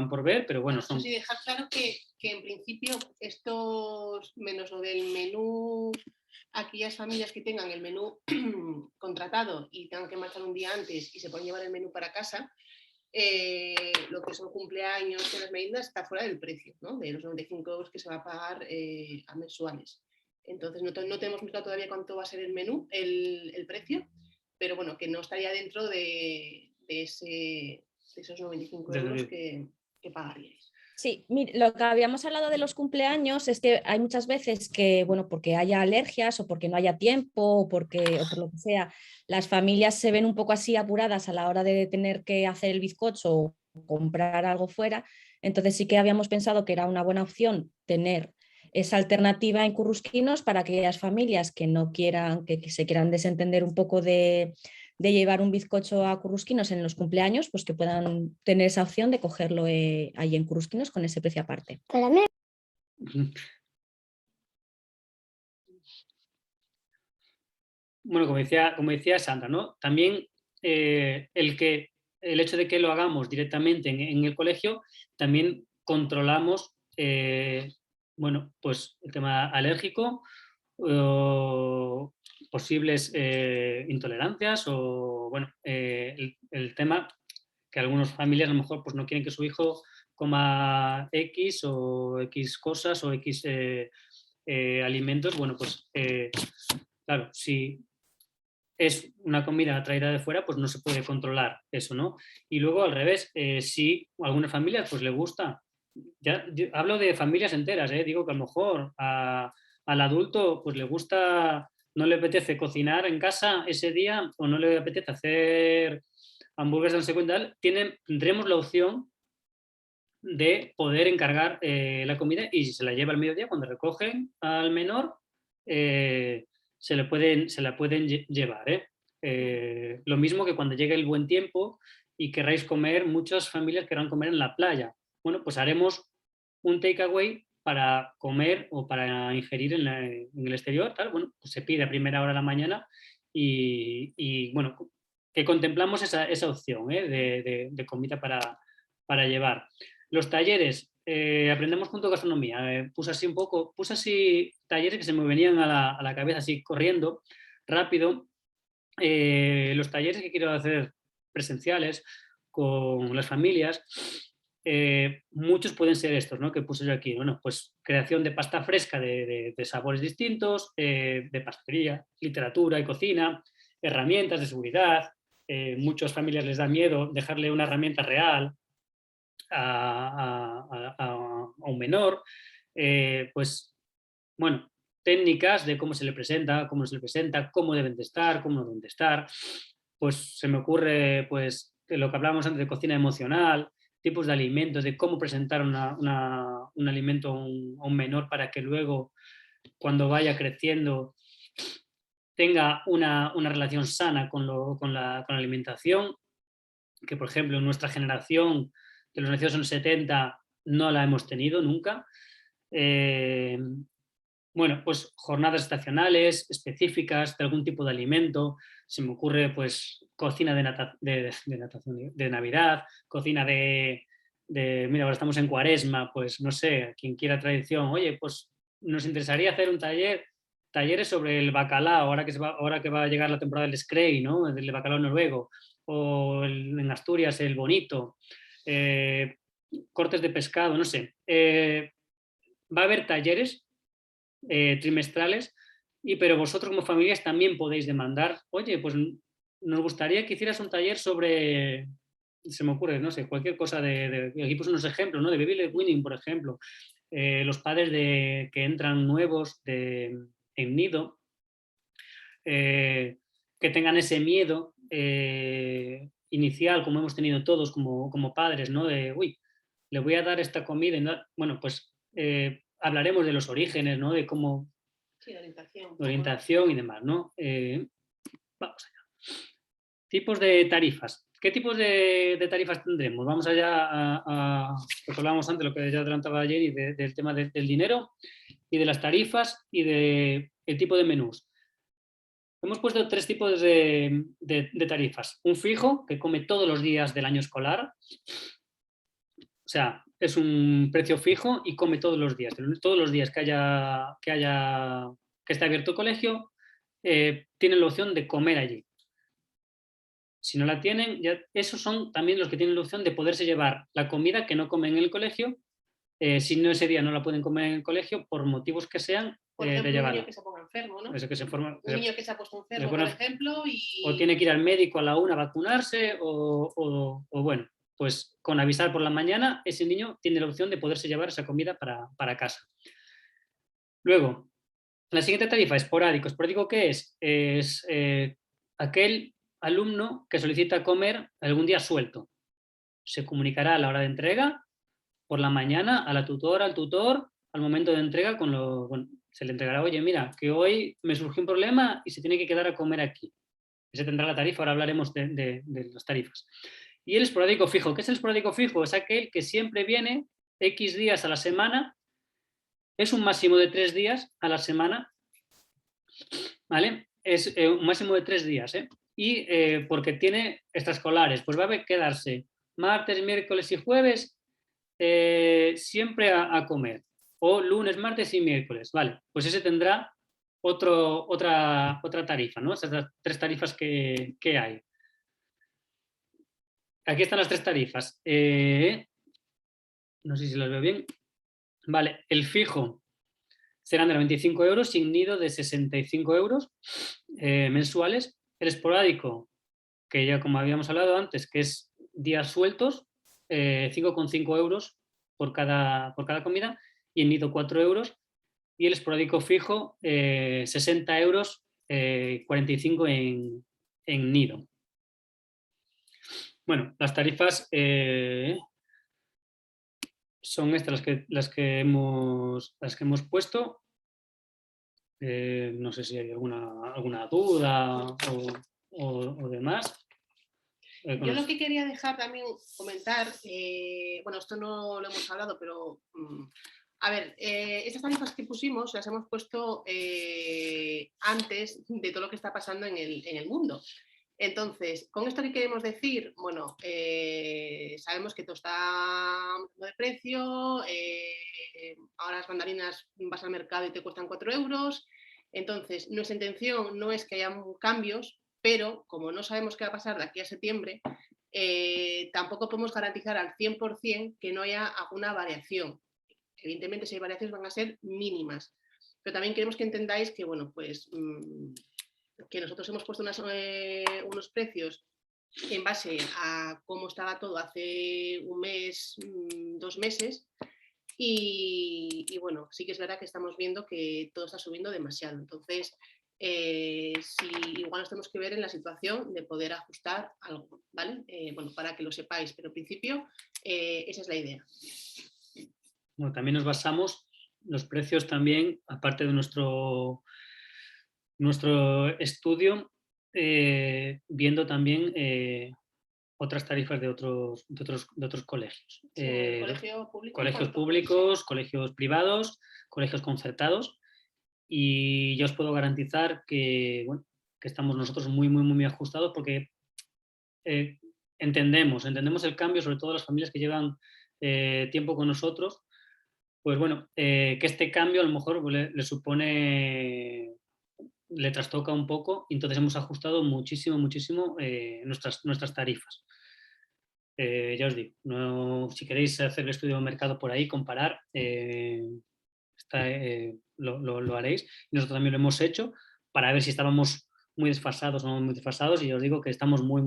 por ver, pero bueno, son... Sí, dejar claro que en principio estos, menos lo del menú, aquellas familias que tengan el menú contratado y tengan que marchar un día antes y se pueden llevar el menú para casa, lo que son cumpleaños y las meriendas está fuera del precio, ¿no? De los 95 euros que se va a pagar a mensuales. Entonces no tenemos muy claro todavía cuánto va a ser el menú, el precio, pero bueno, que no estaría dentro de esos 95 euros que pagaríais. Sí, lo que habíamos hablado de los cumpleaños es que hay muchas veces que, bueno, porque haya alergias o porque no haya tiempo o por lo que sea, las familias se ven un poco así apuradas a la hora de tener que hacer el bizcocho o comprar algo fuera. Entonces sí que habíamos pensado que era una buena opción tener esa alternativa en Currusquinos para aquellas familias que no quieran, que se quieran desentender un poco de llevar un bizcocho a Currusquinos en los cumpleaños, pues que puedan tener esa opción de cogerlo ahí en Currusquinos con ese precio aparte. Bueno, como decía Sandra, ¿no? También el hecho de que lo hagamos directamente en el colegio, también controlamos bueno, pues el tema alérgico, posibles intolerancias o bueno, el tema que algunas familias a lo mejor pues no quieren que su hijo coma X o X cosas o X alimentos. Bueno, pues claro, si es una comida traída de fuera, pues no se puede controlar eso, ¿no? Y luego al revés, si a algunas familias pues le gusta, yo hablo de familias enteras, digo que a lo mejor al adulto pues le gusta, no le apetece cocinar en casa ese día o no le apetece hacer hamburguesas en secuendal, tendremos la opción de poder encargar la comida y si se la lleva al mediodía, cuando recogen al menor, se la pueden llevar. Lo mismo que cuando llegue el buen tiempo y querráis comer, muchas familias querrán comer en la playa. Bueno, pues haremos un takeaway para comer o para ingerir en el exterior, tal. Bueno, pues se pide a primera hora de la mañana y bueno, que contemplamos esa opción de comida para llevar. Los talleres, aprendemos junto a gastronomía. Puse así talleres que se me venían a la cabeza así corriendo, rápido. Los talleres que quiero hacer presenciales con las familias, muchos pueden ser estos, ¿no? Que puse yo aquí. Bueno, pues creación de pasta fresca de sabores distintos, de pastelería, literatura y cocina, herramientas de seguridad. Muchas familias les da miedo dejarle una herramienta real a un menor. Pues, bueno, técnicas de cómo se le presenta, cómo deben de estar, cómo no deben de estar. Pues se me ocurre, pues, lo que hablábamos antes de cocina emocional, tipos de alimentos, de cómo presentar un alimento a un menor para que luego, cuando vaya creciendo, tenga una relación sana con la alimentación, que por ejemplo en nuestra generación, que los nacidos en los 70, no la hemos tenido nunca. Bueno, pues jornadas estacionales específicas de algún tipo de alimento. Se me ocurre pues cocina de Navidad, cocina mira, ahora estamos en Cuaresma, pues no sé, quien quiera tradición, oye, pues nos interesaría hacer un talleres sobre el bacalao, ahora que va a llegar la temporada del Screy, ¿no? Del bacalao noruego, o en Asturias el bonito, cortes de pescado, no sé. Va a haber talleres trimestrales, pero vosotros como familias también podéis demandar, oye, pues nos gustaría que hicieras un taller sobre, se me ocurre, no sé, cualquier cosa aquí puse unos ejemplos, ¿no? De baby led weaning, por ejemplo. Los padres que entran nuevos en nido, que tengan ese miedo inicial, como hemos tenido todos como padres, ¿no? De, uy, le voy a dar esta comida. Bueno, pues hablaremos de los orígenes, ¿no? De cómo... Sí, orientación y demás, ¿no? Vamos allá. Tipos de tarifas. ¿Qué tipos de tarifas tendremos? Vamos allá a lo que hablábamos antes, lo que ya adelantaba ayer, y del tema del dinero y de las tarifas y del tipo de menús. Hemos puesto 3 tipos de tarifas. Un fijo, que come todos los días del año escolar. O sea, es un precio fijo y come todos los días. Todos los días que esté abierto el colegio, tienen la opción de comer allí. Si no la tienen, esos son también los que tienen la opción de poderse llevar la comida que no comen en el colegio. Si no, ese día no la pueden comer en el colegio, por motivos que sean, por ejemplo, de llevarla. Un niño que se ponga enfermo, ¿no? Un niño que se ha puesto enfermo, por ejemplo, o tiene que ir al médico a la 1 a vacunarse, o bueno, pues con avisar por la mañana, ese niño tiene la opción de poderse llevar esa comida para casa. Luego, la siguiente tarifa, esporádico. ¿Esporádico qué es? Es aquel alumno que solicita comer algún día suelto. Se comunicará a la hora de entrega, por la mañana, a la tutora, al tutor, al momento de entrega, se le entregará, oye, mira, que hoy me surgió un problema y se tiene que quedar a comer aquí. Ese tendrá la tarifa, ahora hablaremos de las tarifas. Y el esporádico fijo. ¿Qué es el esporádico fijo? Es aquel que siempre viene X días a la semana, es un máximo de 3 días a la semana, ¿vale? Es un máximo de 3 días, ¿eh? Y porque tiene extraescolares, pues va a quedarse martes, miércoles y jueves siempre a comer, o lunes, martes y miércoles, ¿vale? Pues ese tendrá otra tarifa, ¿no? Esas 3 tarifas que hay. Aquí están las 3 tarifas. No sé si las veo bien. Vale, el fijo serán de 95 euros, sin nido de 65 euros mensuales. El esporádico, que ya como habíamos hablado antes, que es días sueltos, 5,5 euros por cada comida, y el nido 4 euros. Y el esporádico fijo, 60 euros, 45 en nido. Bueno, las tarifas son estas las que hemos puesto. No sé si hay alguna duda o demás. Yo lo que quería dejar también comentar, bueno, esto no lo hemos hablado, pero a ver, estas tarifas que pusimos las hemos puesto antes de todo lo que está pasando en el mundo. Entonces, ¿con esto qué queremos decir? Bueno, sabemos que todo está de precio, ahora las mandarinas vas al mercado y te cuestan 4 euros. Entonces, nuestra intención no es que haya cambios, pero como no sabemos qué va a pasar de aquí a septiembre, tampoco podemos garantizar al 100% que no haya alguna variación. Evidentemente, si hay variaciones van a ser mínimas, pero también queremos que entendáis que, bueno, pues que nosotros hemos puesto unos precios en base a cómo estaba todo hace un mes, 2 meses, y bueno, sí que es verdad que estamos viendo que todo está subiendo demasiado. Entonces, si igual nos tenemos que ver en la situación de poder ajustar algo, ¿vale? Bueno, para que lo sepáis, pero en principio esa es la idea. Bueno, también nos basamos, los precios también, aparte de nuestro estudio, viendo también otras tarifas de otros colegios. Sí, colegio público, colegios públicos, colegios privados, colegios concertados, y yo os puedo garantizar que, bueno, que estamos nosotros muy ajustados porque entendemos el cambio, sobre todo las familias que llevan tiempo con nosotros, pues bueno, que este cambio a lo mejor le supone, le trastoca un poco, y entonces hemos ajustado muchísimo nuestras tarifas. Ya os digo, si queréis hacer el estudio de mercado por ahí, comparar, lo haréis. Nosotros también lo hemos hecho para ver si estábamos muy desfasados o no muy desfasados, y os digo que estamos muy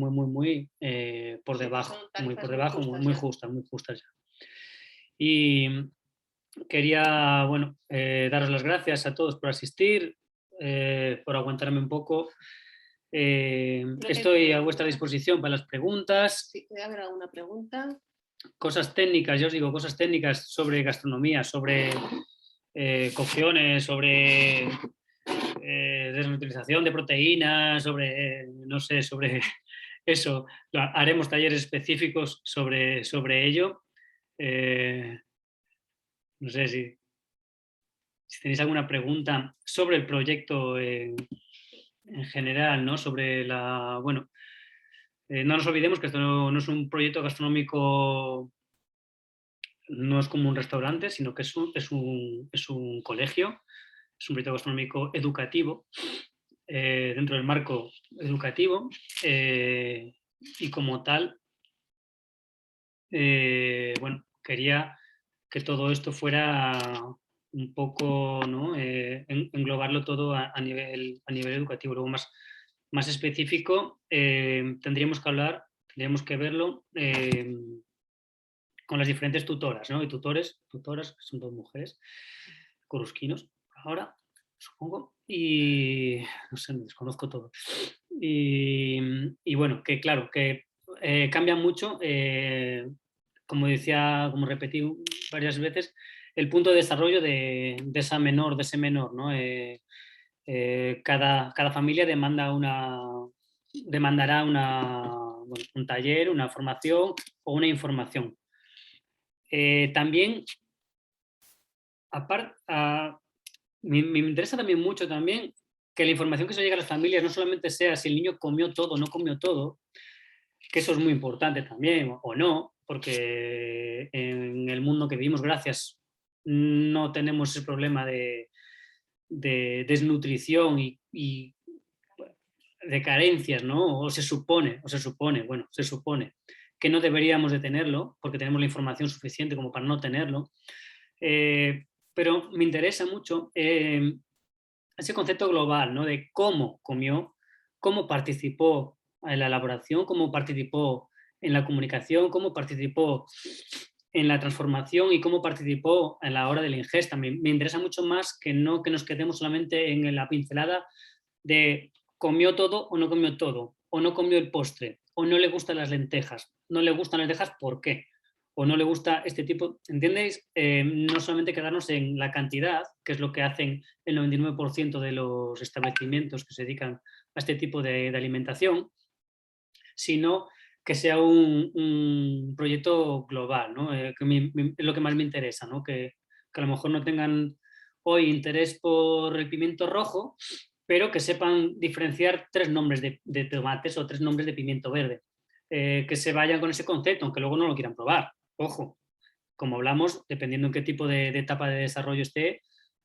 por debajo, muy justas ya. Y quería, bueno, daros las gracias a todos por asistir, por aguantarme un poco. Estoy a vuestra disposición para las preguntas. Sí, ¿puede haber alguna pregunta? Cosas técnicas, yo os digo, cosas técnicas sobre gastronomía, sobre cocciones, sobre desnutilización de proteínas, sobre, no sé, sobre eso. Haremos talleres específicos sobre ello. No sé si tenéis alguna pregunta sobre el proyecto en general, ¿no? Sobre la, bueno, no nos olvidemos que esto no es un proyecto gastronómico, no es como un restaurante, sino que es un colegio, es un proyecto gastronómico educativo, dentro del marco educativo, y como tal, bueno, quería que todo esto fuera un poco, ¿no? Englobarlo todo a nivel educativo. Luego más específico, tendríamos que verlo con las diferentes tutoras, ¿no? Y tutoras, que son 2 mujeres, corusquinos, ahora, supongo, y no sé, me desconozco todo. Y bueno, que claro, que cambia mucho, como decía, como repetí varias veces, el punto de desarrollo de ese menor, ¿no? Cada familia demandará un taller, una formación o una información. También, me interesa también mucho también que la información que se llegue a las familias no solamente sea si el niño comió todo o no comió todo, que eso es muy importante también, o no, porque en el mundo que vivimos, gracias, no tenemos ese problema de desnutrición y de carencias, ¿no? O se supone que no deberíamos de tenerlo, porque tenemos la información suficiente como para no tenerlo. Pero me interesa mucho ese concepto global, ¿no? De cómo comió, cómo participó en la elaboración, cómo participó en la comunicación, cómo participó en la transformación y cómo participó en la hora de la ingesta. Me interesa mucho más que no que nos quedemos solamente en la pincelada de comió todo o no comió todo, o no comió el postre, o no le gustan las lentejas. No le gustan las lentejas, ¿por qué? o no le gusta este tipo, ¿entendéis? No solamente quedarnos en la cantidad, que es lo que hacen el 99% de los establecimientos que se dedican a este tipo de alimentación, sino que sea un proyecto global, ¿no? Que es lo que más me interesa, ¿no? Que a lo mejor no tengan hoy interés por el pimiento rojo, pero que sepan diferenciar 3 nombres de tomates o 3 nombres de pimiento verde. Que se vayan con ese concepto, aunque luego no lo quieran probar. Ojo, como hablamos, dependiendo en qué tipo de etapa de desarrollo esté,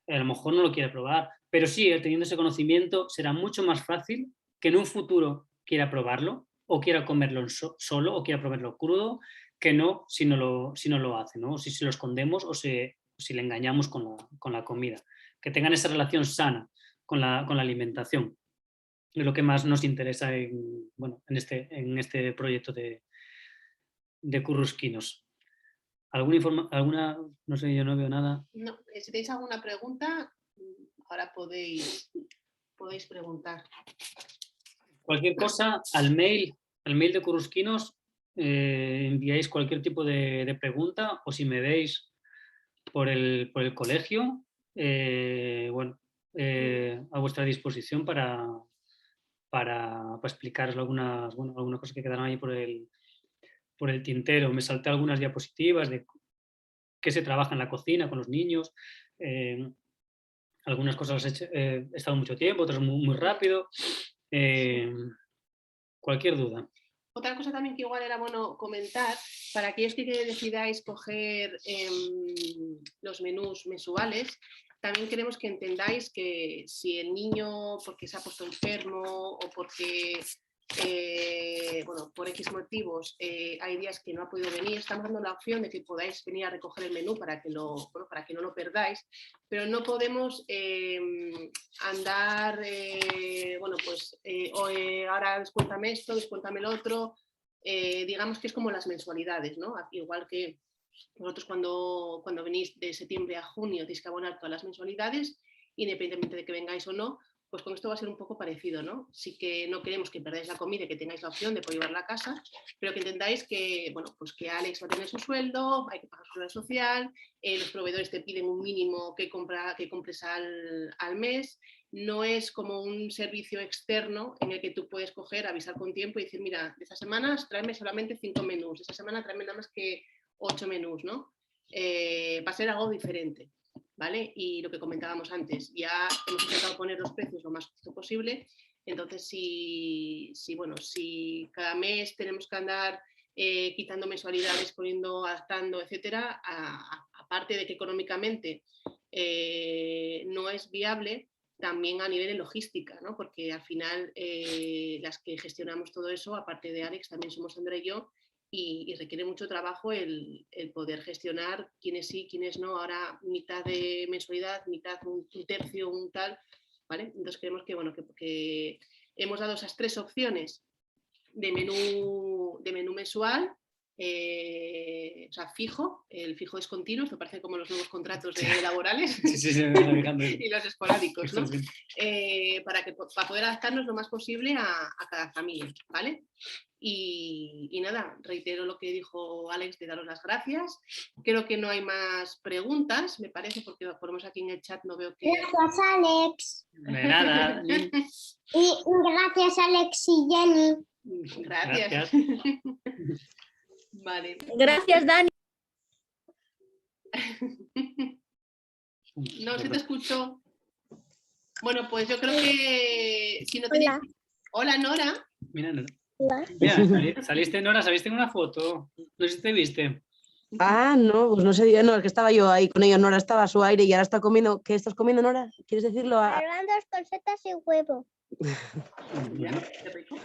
a lo mejor no lo quiere probar, pero sí, teniendo ese conocimiento, será mucho más fácil que en un futuro quiera probarlo o quiera comerlo solo o quiera probarlo crudo, que no si no lo hace, ¿no? Si lo escondemos o si le engañamos con la comida. Que tengan esa relación sana con la alimentación. Es lo que más nos interesa en este proyecto de Currusquinos. ¿Alguna? No sé, yo no veo nada. No, si tenéis alguna pregunta, ahora podéis preguntar. Cualquier cosa, al mail de Currusquinos, enviáis cualquier tipo de pregunta, o si me veis por el colegio, a vuestra disposición para explicaros algunas cosas que quedaron ahí por el tintero. Me salté algunas diapositivas de qué se trabaja en la cocina con los niños. Algunas cosas he estado mucho tiempo, otras muy rápido. Cualquier duda. Otra cosa también que igual era bueno comentar, para aquellos que decidáis coger los menús mensuales, también queremos que entendáis que si el niño, porque se ha puesto enfermo o porque, por X motivos, hay días que no ha podido venir, estamos dando la opción de que podáis venir a recoger el menú para que no lo perdáis, pero no podemos andar, ahora descuéntame esto, descuéntame lo otro, digamos que es como las mensualidades, ¿no? Igual que vosotros cuando venís de septiembre a junio tenéis que abonar todas las mensualidades, independientemente de que vengáis o no, pues con esto va a ser un poco parecido, ¿no? Sí que no queremos que perdáis la comida y que tengáis la opción de poder llevarla a casa, pero que entendáis que, que Alex va a tener su sueldo, hay que pagar su seguridad social, los proveedores te piden un mínimo que compres al mes, no es como un servicio externo en el que tú puedes coger, avisar con tiempo y decir, mira, de estas semanas tráeme solamente 5 menús, de esta semana tráeme nada más que 8 menús, ¿no? Va a ser algo diferente, ¿vale? Y lo que comentábamos antes, ya hemos intentado poner los precios lo más justo posible, entonces si cada mes tenemos que andar quitando mensualidades, adaptando, etcétera, aparte de que económicamente no es viable, también a nivel de logística, ¿no? Porque al final las que gestionamos todo eso, aparte de Alex, también somos Andrea y yo, y requiere mucho trabajo el poder gestionar quiénes sí, quiénes no, ahora mitad de mensualidad, mitad un tercio, un tal, ¿vale? Entonces creemos que hemos dado esas 3 opciones de menú mensual, o sea, fijo, el fijo es continuo, esto parece como los nuevos contratos laborales Sí, y los esporádicos, ¿no? Para poder adaptarnos lo más posible a cada familia, ¿vale? Y nada, reitero lo que dijo Alex de daros las gracias. Creo que no hay más preguntas, me parece, porque por lo menos aquí en el chat no veo que... Gracias, Alex. De nada. Y gracias, Alex y Jenny. Gracias. Vale. Gracias, Dani. No se te escuchó. Bueno, pues yo creo que si no tenéis... Hola, Nora. Mira, Nora. Mira, saliste, Nora, saliste en una foto. No sé si te viste. Ah, no, pues no sé, no, es que estaba yo ahí con ellos, Nora estaba a su aire y ahora está comiendo. ¿Qué estás comiendo, Nora? ¿Quieres decirlo? Arándanos con setas y huevo. Bueno, qué rico.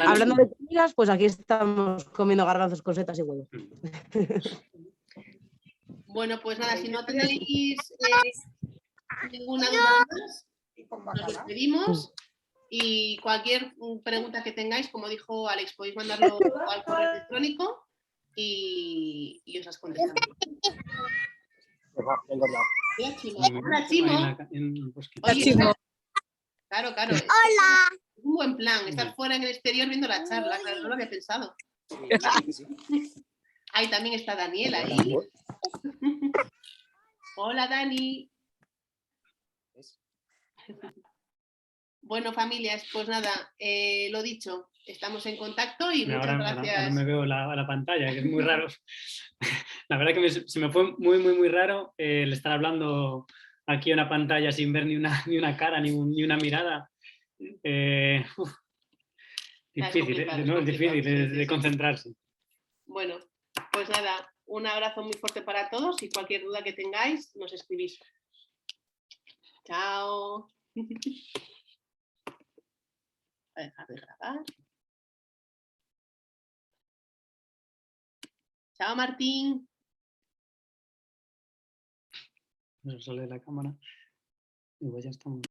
Hablando de comidas, pues aquí estamos comiendo garbanzos con setas y huevo. Bueno, pues nada, si no tenéis ninguna duda más, nos despedimos y cualquier pregunta que tengáis, como dijo Alex, podéis mandarlo al correo electrónico y os las contestamos. Hola, Chimo. Oye, claro. Hola. Es un buen plan, estar fuera en el exterior viendo la charla, claro, no lo había pensado. Ahí también está Daniela. Ahí. Hola, Dani. Bueno, familias, pues nada, lo dicho, estamos en contacto y muchas gracias. Ahora me veo la pantalla, que es muy raro. La verdad que se me fue muy raro el estar hablando aquí a una pantalla sin ver ni una cara, ni una mirada. Difícil, ¿no? Es difícil de concentrarse. Bueno, pues nada, un abrazo muy fuerte para todos y cualquier duda que tengáis, nos escribís. Chao. Voy a dejar de grabar. Chao, Martín. Eso sale de la cámara. Y pues ya estamos.